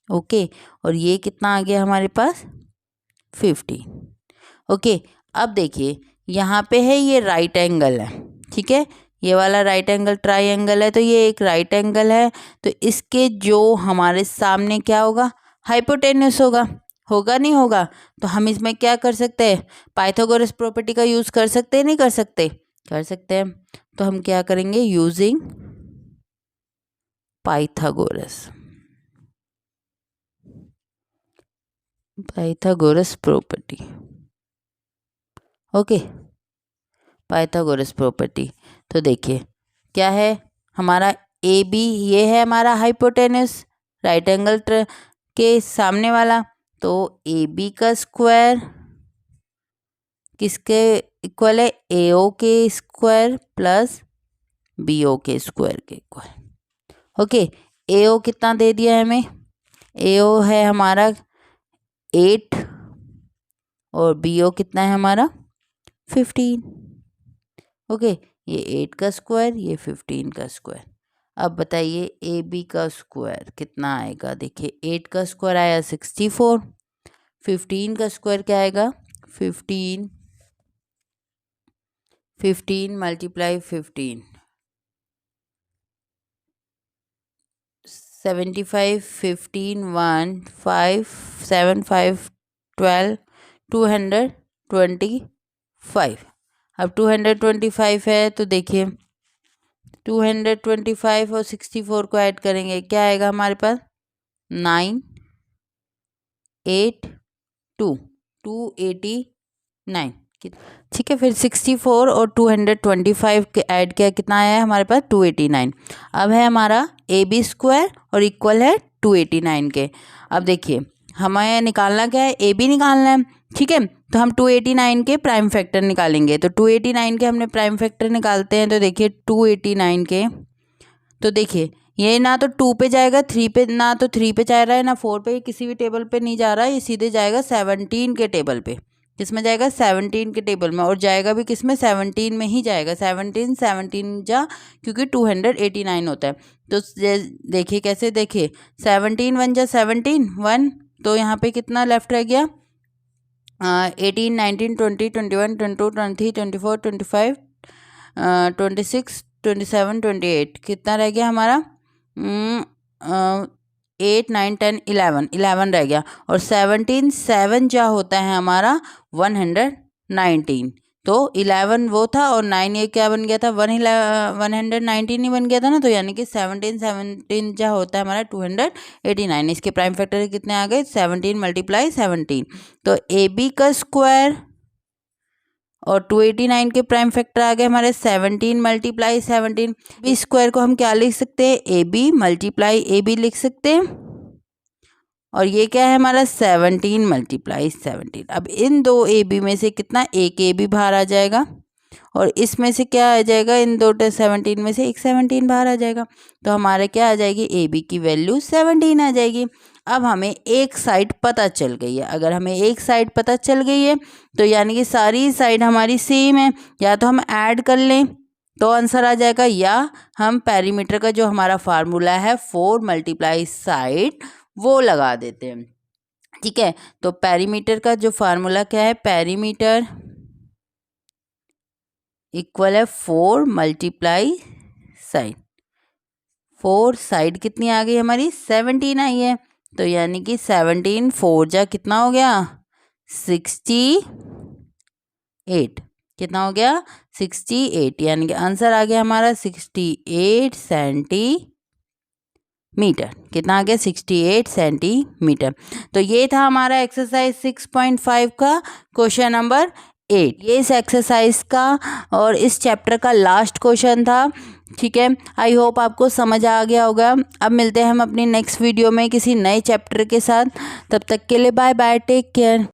ओके, और ये कितना आ गया हमारे पास 15, ओके। अब देखिए यहाँ पे है ये राइट एंगल है, ठीक है, ये वाला राइट एंगल ट्राइंगल है, तो ये एक राइट एंगल है, तो इसके जो हमारे सामने क्या होगा, हाइपोटेन्यूस होगा, होगा नहीं होगा। तो हम इसमें क्या कर सकते हैं, पाइथागोरस प्रॉपर्टी का यूज़ कर सकते हैं, नहीं कर सकते, कर सकते हैं। तो हम क्या करेंगे, using Pythagoras property, okay, Pythagoras property. तो देखिए क्या है हमारा ए बी, ये है हमारा हाइपोटेन्यूस राइट एंगल के सामने वाला, तो ए बी का स्क्वायर किसके इक्वल है, ए ओ के स्क्वायर प्लस बी ओ के स्क्वायर के इक्वल, ओके। ए ओ कितना दे दिया है हमें, ए ओ है हमारा 8 और बी ओ कितना है हमारा 15, ओके। ये 8 का स्क्वायर, ये 15 का स्क्वायर। अब बताइए ए बी का स्क्वायर कितना आएगा, देखिए 8 का स्क्वायर आया 64, 15 का स्क्वायर क्या आएगा 15, 15 मल्टीप्लाई 15, 75, 15, 1, 5, 7, 5, 12, 225। अब 225 है तो देखिए 225 और 64 को ऐड करेंगे, क्या आएगा हमारे पास 9, 8, 2, 289, ठीक है। फिर 64 और 225 के ऐड किया, कितना आया है हमारे पास 289। अब है हमारा ए बी स्क्वायर और इक्वल है 289 के। अब देखिए हमें निकालना क्या है, ए बी निकालना है, ठीक है। तो हम 289 के प्राइम फैक्टर निकालेंगे, तो 289 के हमने प्राइम फैक्टर निकालते हैं। तो देखिए 289 के, तो देखिए ये ना तो 2 पे जाएगा 3 पे, ना तो 3 पे जा रहा है ना 4 पे, किसी भी टेबल पे नहीं जा रहा है, ये सीधे जाएगा 17 के टेबल पे। किसमें जाएगा 17 के टेबल में, और जाएगा भी किसमें 17 में ही जाएगा, 17 17 जा, क्योंकि 289 होता है। तो देखिए कैसे, देखिए 17 1 जा 17 1, तो यहाँ पे कितना लेफ्ट रह गया 18 19 20 21 22 23 24 25 26 27 28, कितना रह गया हमारा 8 9 10 11 रह गया। और 17 7 जा होता है हमारा 119, तो 11 वो था और 9 ये क्या बन गया था 119 ही बन गया था ना। तो यानी कि 17 17 जा होता है हमारा 289। इसके प्राइम फैक्टर कितने आ गए 17 मल्टीप्लाई 17, तो ए बी का स्क्वायर और 289 के प्राइम फैक्टर आ गए हमारे 17 मल्टीप्लाई 17। बी स्क्वायर को हम क्या लिख सकते हैं, A B multiply A B लिख सकते हैं, और ये क्या है हमारा 17 मल्टीप्लाई 17। अब इन दो ए बी में से कितना, एक ए बी बाहर आ जाएगा, और इसमें से क्या आ जाएगा, इन दो 17 में से एक 17 बाहर आ जाएगा। तो हमारा क्या आ जाएगी, ए बी की वैल्यू 17 आ जाएगी। अब हमें एक साइड पता चल गई है, अगर हमें एक साइड पता चल गई है तो यानी कि सारी साइड हमारी सेम है, या तो हम ऐड कर लें तो आंसर आ जाएगा, या हम पेरीमीटर का जो हमारा फार्मूला है 4 मल्टीप्लाई साइड वो लगा देते हैं, ठीक है। तो पेरीमीटर का जो फार्मूला क्या है, पेरीमीटर इक्वल है 4 मल्टीप्लाई साइड, 4 साइड कितनी आ गई हमारी 17 आई है, तो यानी कि 17 4 जा कितना हो गया 68, कितना हो गया 68, यानी कि आंसर आ गया हमारा 68 सेंटीमीटर। मीटर। कितना आ गया? 68 सेंटीमीटर। तो ये था हमारा एक्सरसाइज 6.5 का क्वेश्चन नंबर 8। ये इस एक्सरसाइज का और इस चैप्टर का लास्ट क्वेश्चन था। ठीक है, आई होप आपको समझ आ गया होगा। अब मिलते हैं हम अपनी नेक्स्ट वीडियो में किसी नए चैप्टर के साथ। तब तक के लिए बाय बाय, टेक केयर।